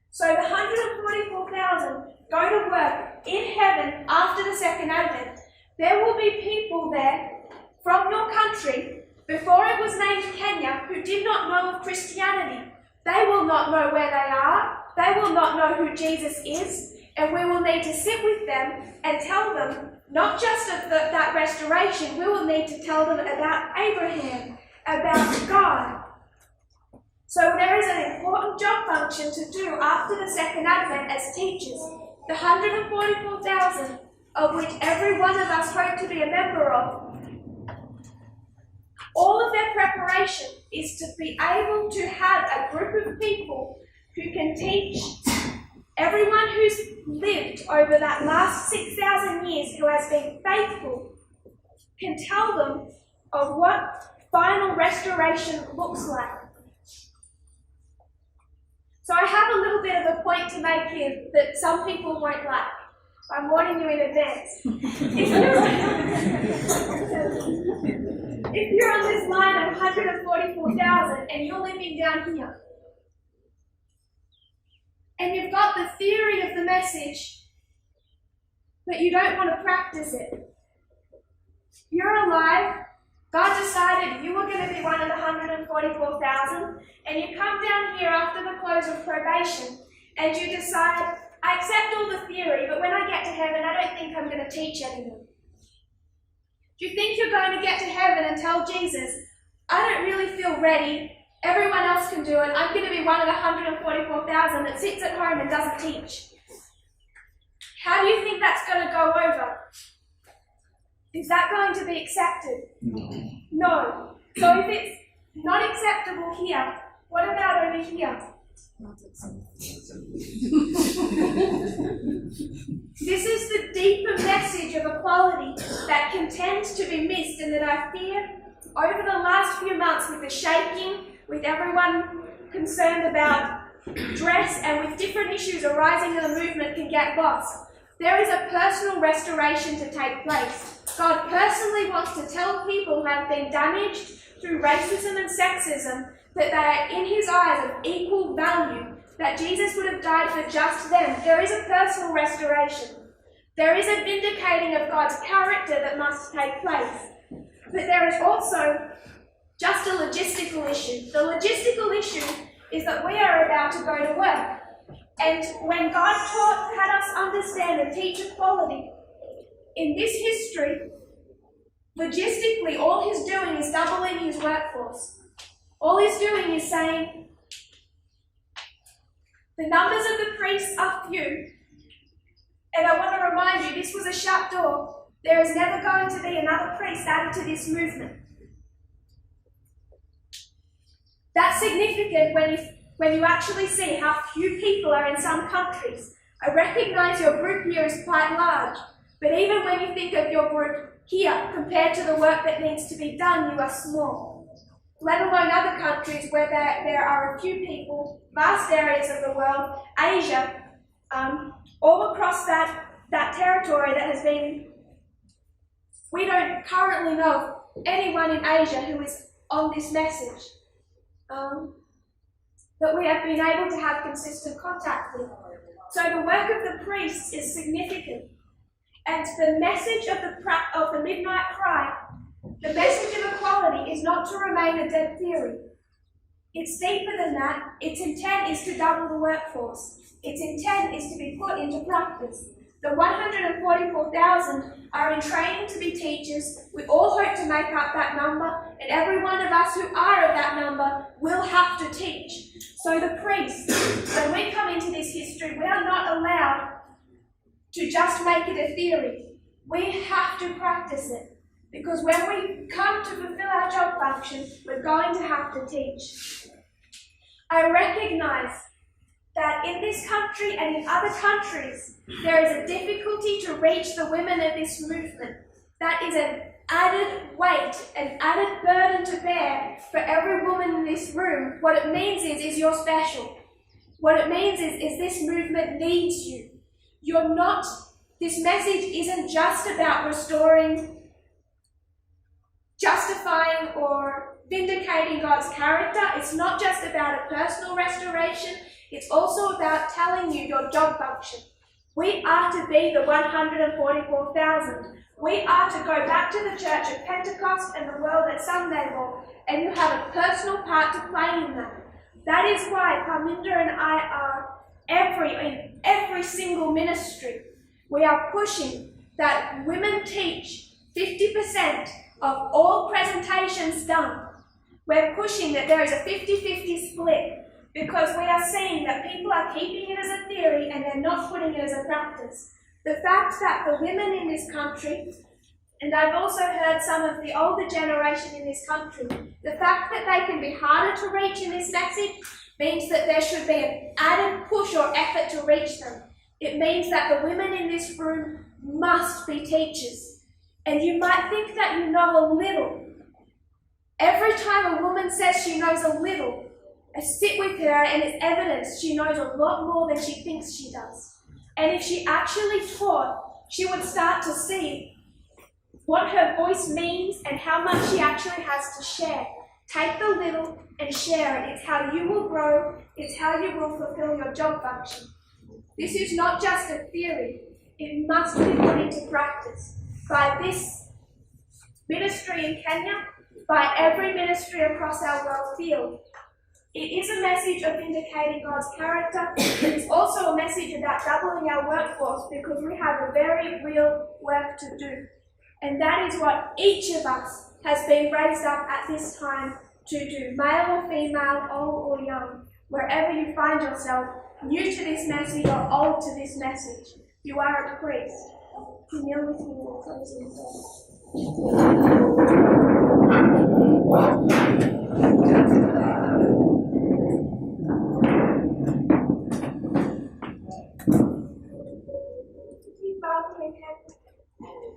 So the 144,000 go to work in heaven after the second advent. There will be people there from your country, before it was named Kenya, who did not know of Christianity. They will not know where they are. They will not know who Jesus is. And we will need to sit with them and tell them, not just of that restoration, we will need to tell them about Abraham, about God. So there is an important job function to do after the second advent as teachers. The 144,000, of which every one of us hope to be a member of, all of their preparation is to be able to have a group of people who can teach everyone who's lived over that last 6,000 years, who has been faithful, can tell them of what final restoration looks like. So I have a little bit of a point to make here that some people won't like. I'm warning you in advance. If you're on this line of 144,000 and you're living down here, and you've got the theory of the message, but you don't want to practice it, you're alive. God decided you were going to be one of the 144,000, and you come down here after the close of probation, and you decide, I accept all the theory, but when I get to heaven, I don't think I'm going to teach anymore. Do you think you're going to get to heaven and tell Jesus, I don't really feel ready, everyone else can do it, I'm going to be one of the 144,000 that sits at home and doesn't teach? How do you think that's going to go over? Is that going to be accepted? No. So if it's not acceptable here, what about over here? This is the deeper message of equality that contends to be missed, and that I fear over the last few months, with the shaking, with everyone concerned about dress, and with different issues arising in the movement, can get lost. There is a personal restoration to take place. God personally wants to tell people who have been damaged, through racism and sexism, that they are in his eyes of equal value, that Jesus would have died for just them, there is a personal restoration. There is a vindicating of God's character that must take place. But there is also just a logistical issue. The logistical issue is that we are about to go to work. And when God had us understand and teach equality, in this history, logistically, all he's doing is doubling his workforce. All he's doing is saying, the numbers of the priests are few, and I want to remind you, this was a shut door. There is never going to be another priest added to this movement. That's significant when you actually see how few people are in some countries. I recognise your group here is quite large, but even when you think of your group here compared to the work that needs to be done, you are small. Let alone other countries where there are a few people, vast areas of the world, Asia, all across that territory that has been, we don't currently know anyone in Asia who is on this message. That we have been able to have consistent contact with. So the work of the priests is significant. And the message of the midnight cry, the message of equality is not to remain a dead theory. It's deeper than that. Its intent is to double the workforce. Its intent is to be put into practice. The 144,000 are in training to be teachers. We all hope to make up that number, and every one of us who are of that number will have to teach. So the priests, when we come into this history, we are not allowed to just make it a theory. We have to practice it, because when we come to fulfill our job function, we're going to have to teach. I recognise that in this country and in other countries, there is a difficulty to reach the women of this movement. That is an added weight, an added burden to bear for every woman in this room. What it means is you're special. What it means is this movement needs you. You're not, this message isn't just about restoring, justifying or vindicating God's character. It's not just about a personal restoration. It's also about telling you your job function. We are to be the 144,000. We are to go back to the church at Pentecost and the world at Sunday Law, and you have a personal part to play in that. That is why Parminder and I are in every single ministry. We are pushing that women teach 50% of all presentations done. We're pushing that there is a 50-50 split, because we are seeing that people are keeping it as a theory and they're not putting it as a practice. The fact that the women in this country, and I've also heard some of the older generation in this country, the fact that they can be harder to reach in this message means that there should be an added push or effort to reach them. It means that the women in this room must be teachers. And you might think that you know a little. Every time a woman says she knows a little, I sit with her and it's evidence she knows a lot more than she thinks she does. And if she actually taught, she would start to see what her voice means and how much she actually has to share. Take the little and share it. It's how you will grow. It's how you will fulfill your job function. This is not just a theory. It must be put into practice by this ministry in Kenya, by every ministry across our world field. It is a message of vindicating God's character. It is also a message about doubling our workforce, because we have a very real work to do. And that is what each of us has been raised up at this time to do, male or female, old or young. Wherever you find yourself, new to this message or old to this message, you are a priest. You kneel with me in closing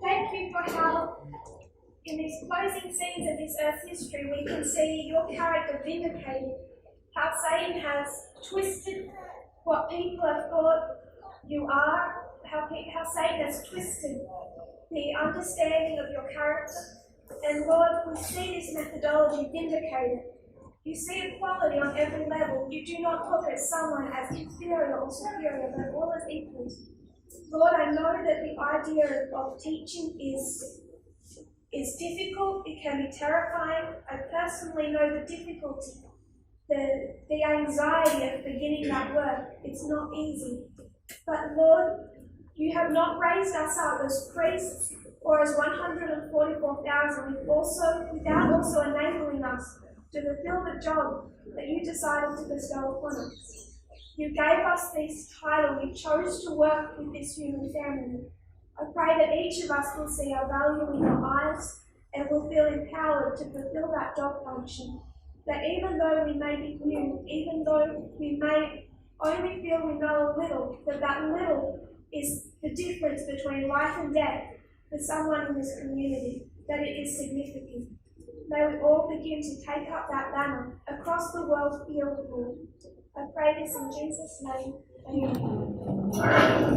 Thank you for how, in these closing scenes of this earth's history, we can see your character vindicated, how Satan has twisted what people have thought you are, how Satan has twisted the understanding of your character, And Lord, we see this methodology vindicated. You see equality on every level. You do not look at someone as inferior or superior, but all as equals. Lord, I know that the idea of teaching is difficult. It can be terrifying. I personally know the difficulty, the anxiety of beginning that work. It's not easy. But Lord, you have not raised us up as priests or as 144,000 without also enabling us to fulfill the job that you decided to bestow upon us. You gave us this title. You chose to work with this human family. I pray that each of us will see our value in your eyes and will feel empowered to fulfill that job function. That even though we may be new, even though we may only feel we know a little, that little is the difference between life and death for someone in this community, that it is significant. May we all begin to take up that banner across the world field, Lord. I pray this in Jesus' name. Amen.